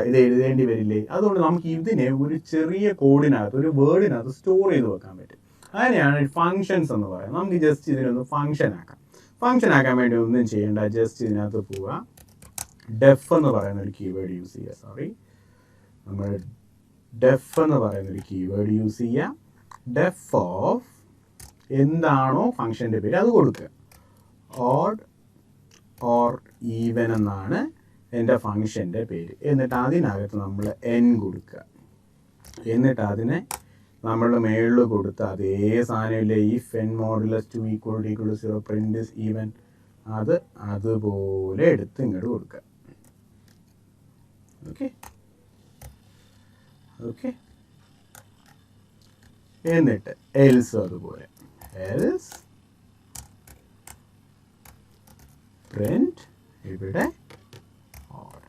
ഇത് എഴുതേണ്ടി വരില്ലേ. അതുകൊണ്ട് നമുക്ക് ഇതിനെ ഒരു ചെറിയ കോഡിനകത്ത് ഒരു വേർഡിനകത്ത് സ്റ്റോർ ചെയ്ത് വെക്കാൻ പറ്റും. അതിനെയാണ് ഫങ്ഷൻസ് എന്ന് പറയുന്നത്. നമുക്ക് ജസ്റ്റ് ഇതിനൊന്ന് ഫങ്ഷൻ ആക്കാൻ വേണ്ടി ഒന്നും ചെയ്യേണ്ട, ജസ്റ്റ് ഇതിനകത്ത് പോവുക, ഡെഫ് എന്ന് പറയുന്ന ഒരു കീവേഡ് യൂസ് ചെയ്യുക. നമ്മൾ ഡെഫ് എന്ന് പറയുന്ന ഒരു കീവേഡ് യൂസ് ചെയ്യുക. ഡെഫ് ഓഫ് എന്താണോ ഫങ്ഷൻ്റെ പേര് അത് കൊടുക്കുക. ഓഡ് ഓർ ഈവൻ എന്നാണ് എൻ്റെ ഫങ്ഷൻ്റെ പേര്. എന്നിട്ട് അതിനകത്ത് നമ്മൾ n കൊടുക്കുക. എന്നിട്ട് അതിനെ നമ്മൾ മേളിൽ കൊടുത്ത അതേ സാധനമില്ലേ, if n modulus 2 equal to 0 print even, അത് അതുപോലെ എടുത്ത് ഇങ്ങോട്ട് കൊടുക്കുക. ഓക്കെ, എന്നിട്ട് എൽസ് അതുപോലെ എൽസ് പ്രിൻറ്റ് ഇവിടെ ഓഡ്.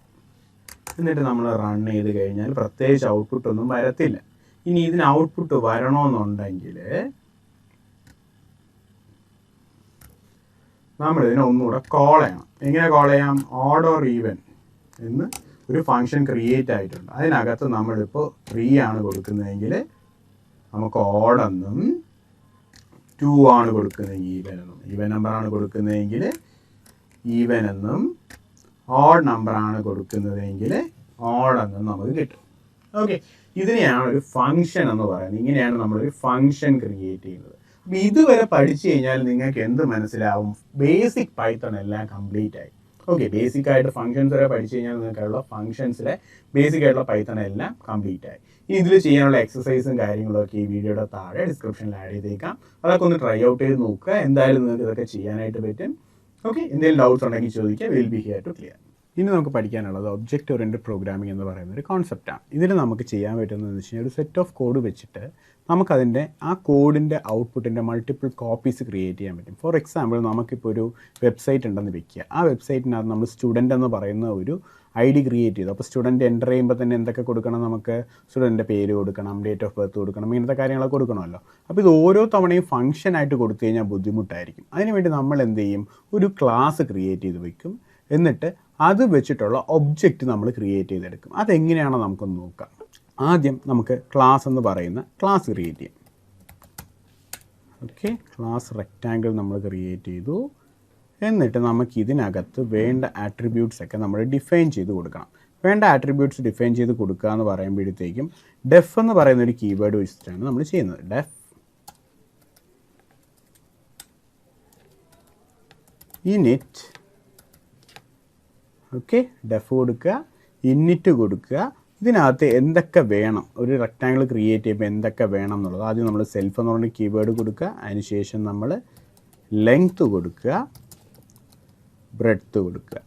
എന്നിട്ട് നമ്മൾ റൺ ചെയ്ത് കഴിഞ്ഞാൽ പ്രത്യേകിച്ച് ഔട്ട്പുട്ട് ഒന്നും വരത്തില്ല. ഇനി ഇതിന് ഔട്ട്പുട്ട് വരണമെന്നുണ്ടെങ്കിൽ നമ്മളിതിനെ ഒന്നുകൂടെ കോൾ ചെയ്യണം. എങ്ങനെ കോൾ ചെയ്യാം, ഓഡ് ഓർ ഈവൻ എന്ന് ഒരു ഫങ്ഷൻ ക്രിയേറ്റ് ആയിട്ടുണ്ട്. അതിനകത്ത് നമ്മളിപ്പോൾ 3 ആണ് കൊടുക്കുന്നതെങ്കിൽ നമുക്ക് ഓഡെന്നും 2 ആണ് കൊടുക്കുന്നതെങ്കിൽ ഈവൻ നമ്പറാണ് കൊടുക്കുന്നതെങ്കിൽ ഈവൻ എന്നും, ഓഡ് നമ്പറാണ് കൊടുക്കുന്നതെങ്കിൽ ഓഡെന്നും നമുക്ക് കിട്ടും. ഓക്കെ, ഇതിനെയാണ് ഒരു ഫങ്ഷൻ എന്ന് പറയുന്നത്. ഇങ്ങനെയാണ് നമ്മളൊരു ഫങ്ഷൻ ക്രിയേറ്റ് ചെയ്യുന്നത്. അപ്പോൾ ഇതുവരെ പഠിച്ചു കഴിഞ്ഞാൽ നിങ്ങൾക്ക് എന്ത് മനസ്സിലാവും, ബേസിക് പൈത്തൺ എല്ലാം കംപ്ലീറ്റ് ആയി. ഓക്കെ, ബേസിക് ആയിട്ട് ഫംഗ്ഷൻസ് വരെ പഠിച്ചു കഴിഞ്ഞാൽ നിങ്ങൾക്കുള്ള ഫംഗ്ഷൻസിലെ ബേസിക് ആയിട്ടുള്ള പൈത്തൺ എല്ലാം കംപ്ലീറ്റ് ആയി. ഇതിൽ ചെയ്യാനുള്ള എക്സസൈസും കാര്യങ്ങളും ഒക്കെ ഈ വീഡിയോയുടെ താഴെ ഡിസ്ക്രിപ്ഷനിൽ ആഡ് ചെയ്തേക്കാം. അതൊക്കെ ഒന്ന് ട്രൈ ഔട്ട് ചെയ്ത് നോക്കുക. എന്തായാലും നിങ്ങൾക്ക് ഇതൊക്കെ ചെയ്യാനായിട്ട് പറ്റും. ഓക്കെ, എന്തെങ്കിലും ഡൗട്ട്സ് ഉണ്ടെങ്കിൽ ചോദിക്കുക. Will be here to clear. ഇനി നമുക്ക് പഠിക്കാനുള്ളത് ഒബ്ജക്റ്റ് ഓറിയൻറ്റഡ് പ്രോഗ്രാമിംഗ് എന്ന് പറയുന്ന ഒരു കോൺസെപ്റ്റാണ്. ഇതിൽ നമുക്ക് ചെയ്യാൻ പറ്റുന്നതെന്ന് വെച്ച് കഴിഞ്ഞാൽ ഒരു സെറ്റ് ഓഫ് കോഡ് വെച്ചിട്ട് നമുക്കതിൻ്റെ ആ കോഡിൻ്റെ ഔട്ട്പുട്ടിൻ്റെ മൾട്ടിപ്പിൾ കോപ്പീസ് ക്രിയേറ്റ് ചെയ്യാൻ പറ്റും. ഫോർ എക്സാമ്പിൾ, നമുക്കിപ്പോൾ ഒരു വെബ്സൈറ്റ് ഉണ്ടെന്ന് വെക്കുക. ആ വെബ്സൈറ്റിനകത്ത് നമ്മൾ സ്റ്റുഡൻ്റ് എന്ന് പറയുന്ന ഒരു ID ക്രിയേറ്റ് ചെയ്തു. അപ്പോൾ സ്റ്റുഡൻറ്റ് എൻ്റർ ചെയ്യുമ്പോൾ തന്നെ എന്തൊക്കെ കൊടുക്കണം? നമുക്ക് സ്റ്റുഡൻറ്റിൻ്റെ പേര് കൊടുക്കണം, ഡേറ്റ് ഓഫ് ബർത്ത് കൊടുക്കണം, ഇങ്ങനത്തെ കാര്യങ്ങളൊക്കെ കൊടുക്കണമല്ലോ. അപ്പോൾ ഇത് ഓരോ തവണയും ഫംഗ്ഷനായിട്ട് കൊടുത്തു കഴിഞ്ഞാൽ ബുദ്ധിമുട്ടായിരിക്കും. അതിനുവേണ്ടി നമ്മൾ എന്ത് ചെയ്യും? ഒരു ക്ലാസ് ക്രിയേറ്റ് ചെയ്ത് വയ്ക്കും. എന്നിട്ട് അത് വെച്ചിട്ടുള്ള ഒബ്ജക്റ്റ് നമ്മൾ ക്രിയേറ്റ് ചെയ്തെടുക്കും. അതെങ്ങനെയാണോ നമുക്കൊന്ന് നോക്കാം. ആദ്യം നമുക്ക് ക്ലാസ് എന്ന് പറയുന്ന ക്ലാസ് ക്രിയേറ്റ് ചെയ്യാം. ഓക്കെ, ക്ലാസ് റെക്റ്റാങ്കിൾ നമ്മൾ ക്രിയേറ്റ് ചെയ്തു. എന്നിട്ട് നമുക്ക് ഇതിനകത്ത് വേണ്ട ആട്രിബ്യൂട്ട്സ് ഒക്കെ നമ്മൾ ഡിഫൈൻ ചെയ്ത് കൊടുക്കണം. വേണ്ട ആട്രിബ്യൂട്ട്സ് ഡിഫൈൻ ചെയ്ത് കൊടുക്കുക എന്ന് പറയുമ്പോഴത്തേക്കും ഡെഫ് എന്ന് പറയുന്ന ഒരു കീവേഡ് വെച്ചിട്ടാണ് നമ്മൾ ചെയ്യുന്നത്. Def init. ഓക്കെ, ഡെഫ് കൊടുക്കുക, ഇന്നിറ്റ് കൊടുക്കുക. ഇതിനകത്ത് എന്തൊക്കെ വേണം, ഒരു റെക്റ്റാങ്കിൾ ക്രിയേറ്റ് ചെയ്യുമ്പോൾ എന്തൊക്കെ വേണം എന്നുള്ളത് ആദ്യം നമ്മൾ സെൽഫ് എന്ന് പറഞ്ഞ കീവേഡ് കൊടുക്കുക. അതിനുശേഷം നമ്മൾ ലെങ്ത്ത് കൊടുക്കുക, ബ്രെഡ്ത്ത് കൊടുക്കുക.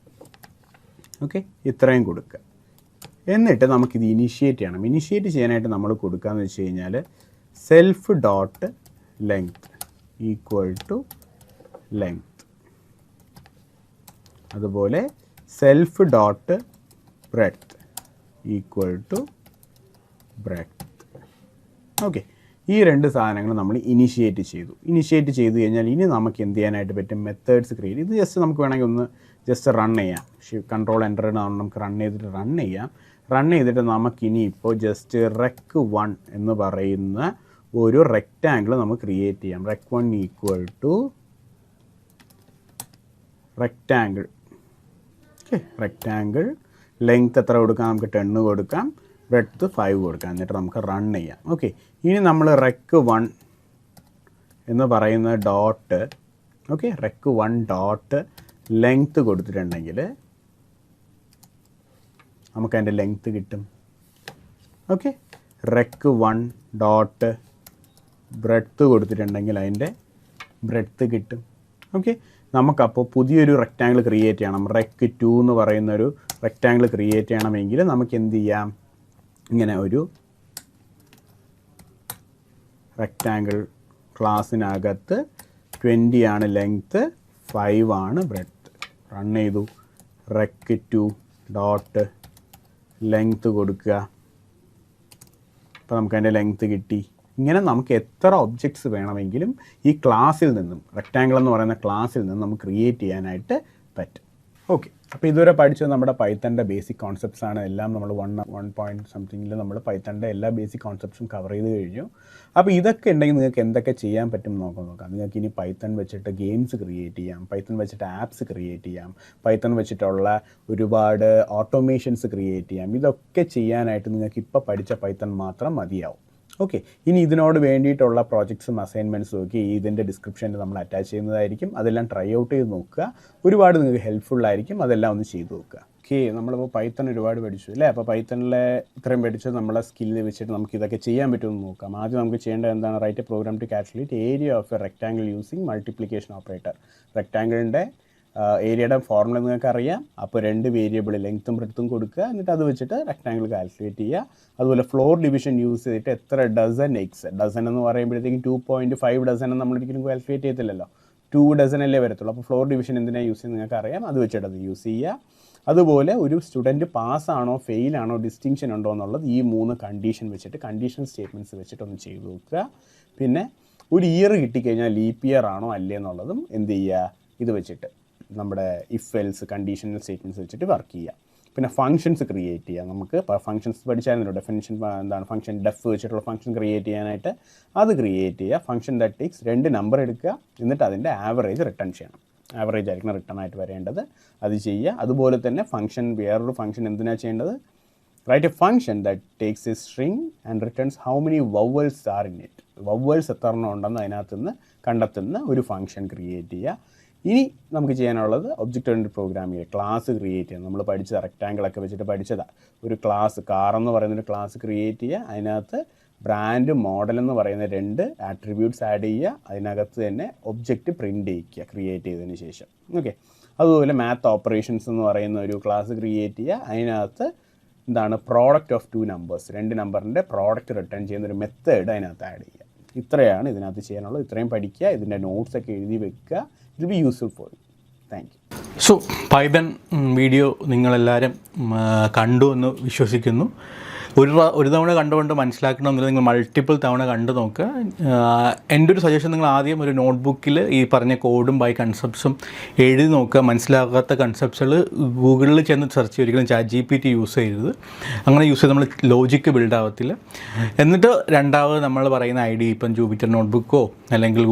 ഓക്കെ, ഇത്രയും കൊടുക്കുക. എന്നിട്ട് നമുക്കിത് ഇനിഷ്യേറ്റ് ചെയ്യണം. ഇനിഷ്യേറ്റ് ചെയ്യാനായിട്ട് നമ്മൾ കൊടുക്കുകയെന്ന് വെച്ച് കഴിഞ്ഞാൽ self dot length equal to length. അതുപോലെ self dot breadth equal to breadth. Okay, ഈ രണ്ട് സാധനങ്ങൾ നമ്മൾ ഇനിഷ്യേറ്റ് ചെയ്തു. ഇനിഷ്യേറ്റ് ചെയ്ത് കഴിഞ്ഞാൽ ഇനി നമുക്ക് എന്ത് ചെയ്യാനായിട്ട് പറ്റും? Methods create. ഇത് ജസ്റ്റ് നമുക്ക് വേണമെങ്കിൽ ഒന്ന് ജസ്റ്റ് റൺ ചെയ്യാം. കൺട്രോൾ എൻ്റർ നമുക്ക് റൺ ചെയ്യാം. റൺ ചെയ്തിട്ട് നമുക്കിനി ഇപ്പോൾ ജസ്റ്റ് rec1 എന്ന് പറയുന്ന ഒരു റെക്റ്റാങ്കിൾ നമുക്ക് ക്രിയേറ്റ് ചെയ്യാം. rec1 equal to rectangle. Okay, rectangle length എത്ര കൊടുക്കാം? നമുക്ക് 10 കൊടുക്കാം, ബ്രെഡ്ത്ത് 5 കൊടുക്കാം. എന്നിട്ട് നമുക്ക് റൺ ചെയ്യാം. ഓക്കെ, ഇനി നമ്മൾ rec1 എന്ന് പറയുന്ന dot, okay, rec1 dot length കൊടുത്തിട്ടുണ്ടെങ്കിൽ നമുക്ക് അതിൻ്റെ ലെങ്ത്ത് കിട്ടും. ഓക്കെ, rec1 ഡോട്ട് ബ്രെഡ്ത്ത് കൊടുത്തിട്ടുണ്ടെങ്കിൽ അതിൻ്റെ ബ്രെഡ്ത്ത് കിട്ടും. ഓക്കെ, നമുക്കപ്പോൾ പുതിയൊരു റെക്റ്റാങ്കിൾ ക്രിയേറ്റ് ചെയ്യണം. rec2 എന്ന് പറയുന്നൊരു റെക്റ്റാങ്കിൾ ക്രിയേറ്റ് ചെയ്യണമെങ്കിൽ നമുക്ക് എന്ത് ചെയ്യാം? ഇങ്ങനെ ഒരു റെക്റ്റാങ്കിൾ ക്ലാസ്സിനകത്ത് 20 ആണ് ലെങ്ത്ത്, 5 ആണ് ബ്രെഡ്ത്ത്. റൺ ചെയ്തു. rec2 ഡോട്ട് ലെങ്ത്ത് കൊടുക്കുക. അപ്പോൾ നമുക്ക് അതിൻ്റെ ലെങ്ത്ത് കിട്ടി. ഇങ്ങനെ നമുക്ക് എത്ര ഒബ്ജക്ട്സ് വേണമെങ്കിലും ഈ ക്ലാസ്സിൽ നിന്നും, റെക്റ്റാങ്കിൾ എന്ന് പറയുന്ന ക്ലാസ്സിൽ നിന്നും നമുക്ക് ക്രിയേറ്റ് ചെയ്യാനായിട്ട് പറ്റും. ഓക്കെ, അപ്പോൾ ഇതുവരെ പഠിച്ചത് നമ്മുടെ പൈത്തണിൻ്റെ ബേസിക് കോൺസെപ്റ്റ്സ് ആണ്. എല്ലാം നമ്മൾ 1 പോയിൻറ്റ് സംതിങ്ങിൽ നമ്മൾ പൈത്തണിൻ്റെ എല്ലാ ബേസിക് കോൺസെപ്റ്റ്സും കവർ ചെയ്ത് കഴിഞ്ഞു. അപ്പോൾ ഇതൊക്കെ ഉണ്ടെങ്കിൽ നിങ്ങൾക്ക് എന്തൊക്കെ ചെയ്യാൻ പറ്റും നോക്കാം. നിങ്ങൾക്ക് ഇനി പൈത്തൺ വെച്ചിട്ട് ഗെയിംസ് ക്രിയേറ്റ് ചെയ്യാം, പൈത്തൺ വെച്ചിട്ട് ആപ്സ് ക്രിയേറ്റ് ചെയ്യാം, പൈത്തൺ വെച്ചിട്ടുള്ള ഒരുപാട് ഓട്ടോമേഷൻസ് ക്രിയേറ്റ് ചെയ്യാം. ഇതൊക്കെ ചെയ്യാനായിട്ട് നിങ്ങൾക്ക് ഇപ്പോൾ പഠിച്ച പൈത്തൺ മാത്രം മതിയാവും. ഓക്കെ, ഇനി ഇതിനോട് വേണ്ടിയിട്ടുള്ള പ്രോജക്ട്സും അസൈൻമെൻറ്റ്സും ഒക്കെ ഇതിൻ്റെ ഡിസ്ക്രിപ്ഷനിൽ നമ്മൾ അറ്റാച്ച് ചെയ്യുന്നതായിരിക്കും. അതെല്ലാം ട്രൈ ഔട്ട് ചെയ്ത് നോക്കുക. ഒരുപാട് നിങ്ങൾക്ക് ഹെൽപ്ഫുള്ളായിരിക്കും. അതെല്ലാം ഒന്ന് ചെയ്ത് നോക്കുക. ഓക്കെ, നമ്മളിപ്പോൾ പൈത്തൺ ഒരുപാട് പഠിച്ചു അല്ലേ? അപ്പോൾ പൈത്തണിലെ ഇത്രയും പഠിച്ചത് നമ്മളെ സ്കില്ല് വെച്ചിട്ട് നമുക്ക് ഇതൊക്കെ ചെയ്യാൻ പറ്റുമെന്ന് നോക്കാം. ആദ്യം നമുക്ക് ചെയ്യേണ്ടത് എന്താണ്? Write a program to calculate area of a rectangle using multiplication operator. റെക്റ്റാങ്കിളിൻ്റെ ഏരിയയുടെ ഫോർമുല നിങ്ങൾക്ക് അറിയാം. അപ്പോൾ 2 വേരിയബിൾ ലെങ്ത്തും ബ്രെഡ്ത്തും കൊടുക്കുക. എന്നിട്ട് അത് വെച്ചിട്ട് റെക്റ്റാങ്കിൾ കാൽക്കുലേറ്റ് ചെയ്യുക. അതുപോലെ ഫ്ലോർ ഡിവിഷൻ യൂസ് ചെയ്തിട്ട് എത്ര ഡസൻ എക്സ്, ഡസൻ എന്ന് പറയുമ്പോഴത്തേക്കും 2.5 ഡസൻ നമ്മളൊരിക്കലും കാൽക്കുലേറ്റ് ചെയ്തില്ലല്ലോ, 2 ഡസൻ അല്ലേ വരത്തുള്ളൂ. അപ്പോൾ ഫ്ലോർ ഡിവിഷൻ എന്തിനാണ് യൂസ് ചെയ്യുന്നത് നിങ്ങൾക്ക് അറിയാം. അത് വെച്ചിട്ട് അത് യൂസ് ചെയ്യുക. അതുപോലെ ഒരു സ്റ്റുഡൻറ്റ് പാസ്സാണോ ഫെയിലാണോ ഡിസ്റ്റിങ്ഷൻ ഉണ്ടോ എന്നുള്ളത് ഈ 3 കണ്ടീഷൻ വെച്ചിട്ട്, കണ്ടീഷൻ സ്റ്റേറ്റ്മെൻറ്റ്സ് വെച്ചിട്ട് ഒന്ന് ചെയ്ത് നോക്കുക. പിന്നെ ഒരു ഇയർ കിട്ടിക്കഴിഞ്ഞാൽ ലീപ്പ് ഇയർ ആണോ അല്ലേ എന്നുള്ളതും എന്ത് ചെയ്യുക? ഇത് വെച്ചിട്ട് നമ്മുടെ ഇഫ് എൽസ് കണ്ടീഷണൽ സ്റ്റേറ്റ്മെൻറ്റ്സ് വെച്ചിട്ട് വർക്ക് ചെയ്യുക. പിന്നെ ഫംഗ്ഷൻസ് ക്രിയേറ്റ് ചെയ്യുക. നമുക്ക് ഫംഗ്ഷൻസ് പഠിച്ചായിരുന്നല്ലോ, ഡെഫിനിഷൻ എന്താണ് ഫംഗ്ഷൻ, ഡെഫ് വെച്ചിട്ടുള്ള ഫംഗ്ഷൻ ക്രിയേറ്റ് ചെയ്യാനായിട്ട് അത് ക്രിയേറ്റ് ചെയ്യുക. ഫംഗ്ഷൻ ദാറ്റ് ടേക്സ് 2 നമ്പർ എടുക്കുക, എന്നിട്ട് അതിൻ്റെ ആവറേജ് റിട്ടേൺ ചെയ്യണം. ആവറേജ് ആയിരിക്കണം റിട്ടേൺ ആയിട്ട് വരേണ്ടത്, അത് ചെയ്യുക. അതുപോലെ തന്നെ ഫംഗ്ഷൻ, വേറൊരു ഫംഗ്ഷൻ എന്തിനാണ് ചെയ്യേണ്ടത്? Write a function that takes A string and returns how many vowels are in it. Vowels എത്ര എണ്ണം ഉണ്ടെന്ന് അതിനകത്ത് നിന്ന് കണ്ടെത്തുന്ന ഒരു ഫംഗ്ഷൻ ക്രിയേറ്റ് ചെയ്യുക. ഇനി നമുക്ക് ചെയ്യാനുള്ളത് object oriented programming class create ചെയ്യുക. നമ്മൾ പഠിച്ച റെക്റ്റാങ്കിളൊക്കെ വെച്ചിട്ട് പഠിച്ചതാണ്. ഒരു ക്ലാസ് കാറെന്ന് പറയുന്നൊരു ക്ലാസ് ക്രിയേറ്റ് ചെയ്യുക. അതിനകത്ത് ബ്രാൻഡ് മോഡൽ എന്ന് പറയുന്ന 2 ആട്രിബ്യൂട്ട്സ് ആഡ് ചെയ്യുക. അതിനകത്ത് തന്നെ ഒബ്ജക്റ്റ് പ്രിൻ്റ് ചെയ്യിക്കുക ക്രിയേറ്റ് ചെയ്തതിന് ശേഷം. ഓക്കെ. അതുപോലെ മാത്ത് ഓപ്പറേഷൻസ് എന്ന് പറയുന്ന ഒരു ക്ലാസ് ക്രിയേറ്റ് ചെയ്യുക. അതിനകത്ത് എന്താണ് പ്രോഡക്റ്റ് ഓഫ് 2 നമ്പേഴ്സ്, 2 നമ്പറിൻ്റെ പ്രോഡക്റ്റ് റിട്ടേൺ ചെയ്യുന്ന ഒരു മെത്തേഡ് അതിനകത്ത് ആഡ് ചെയ്യുക. ഇത്രയാണ് ഇതിനകത്ത് ചെയ്യാനുള്ളത്. ഇത്രയും പഠിക്കുക, ഇതിൻ്റെ നോട്ട്സൊക്കെ എഴുതി വെക്കുക. It be useful for you. Thank you. So Python video നിങ്ങളെല്ലാവരും കണ്ടു എന്ന് വിശ്വസിക്കുന്നു. ഒരു തവണ കണ്ടുകൊണ്ട് മനസ്സിലാക്കണമെന്നില്ല, നിങ്ങൾ മൾട്ടിപ്പിൾ തവണ കണ്ടു നോക്കുക. എൻ്റെ ഒരു സജഷൻ, നിങ്ങൾ ആദ്യം ഒരു നോട്ട്ബുക്കിൽ ഈ പറഞ്ഞ കോഡും ബൈ കൺസെപ്റ്റ്സും എഴുതി നോക്കുക. മനസ്സിലാകാത്ത കൺസെപ്റ്റ്സുകൾ ഗൂഗിളിൽ ചെന്ന് സെർച്ച് ചെയ്യുക. ഒരിക്കലും ChatGPT യൂസ് ചെയ്യരുത്. അങ്ങനെ യൂസ് ചെയ്ത് നമ്മൾ ലോജിക്ക് ബിൽഡ് ആവത്തില്ല. എന്നിട്ട് രണ്ടാമത് നമ്മൾ പറയുന്ന ഐഡിയ, ഇപ്പം ജൂപ്പിറ്റർ നോട്ട്ബുക്കോ അല്ലെങ്കിൽ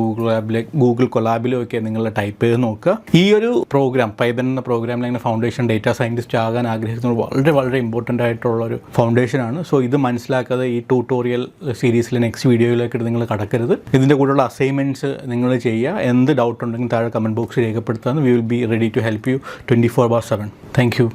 ഗൂഗിൾ കൊളാബിലോ ഒക്കെ നിങ്ങൾ ടൈപ്പ് ചെയ്ത് നോക്കുക. ഈ ഒരു പ്രോഗ്രാം, പൈതൺ എന്ന പ്രോഗ്രാമിൽ അങ്ങനെ ഫൗണ്ടേഷൻ ഡേറ്റാ സയൻറ്റിസ്റ്റ് ആകാൻ ആഗ്രഹിക്കുന്നത് വളരെ വളരെ ഇമ്പോർട്ടൻ്റ് ആയിട്ടുള്ളൊരു ഫൗണ്ടേഷനാണ്. സോ ഇത് മനസ്സിലാക്കാതെ ഈ ട്യൂട്ടോറിയൽ സീരീസിലെ നെക്സ്റ്റ് വീഡിയോയിലേക്ക് നിങ്ങൾ കടക്കരുത്. ഇതിൻ്റെ കൂടെയുള്ള അസൈൻമെൻറ്റ്സ് നിങ്ങൾ ചെയ്യുക. എന്ത് ഡൗട്ട് ഉണ്ടെങ്കിൽ താഴെ കമൻറ്റ് ബോക്സിൽ രേഖപ്പെടുത്താൻ. We will be ready to help you 24/7. Thank U.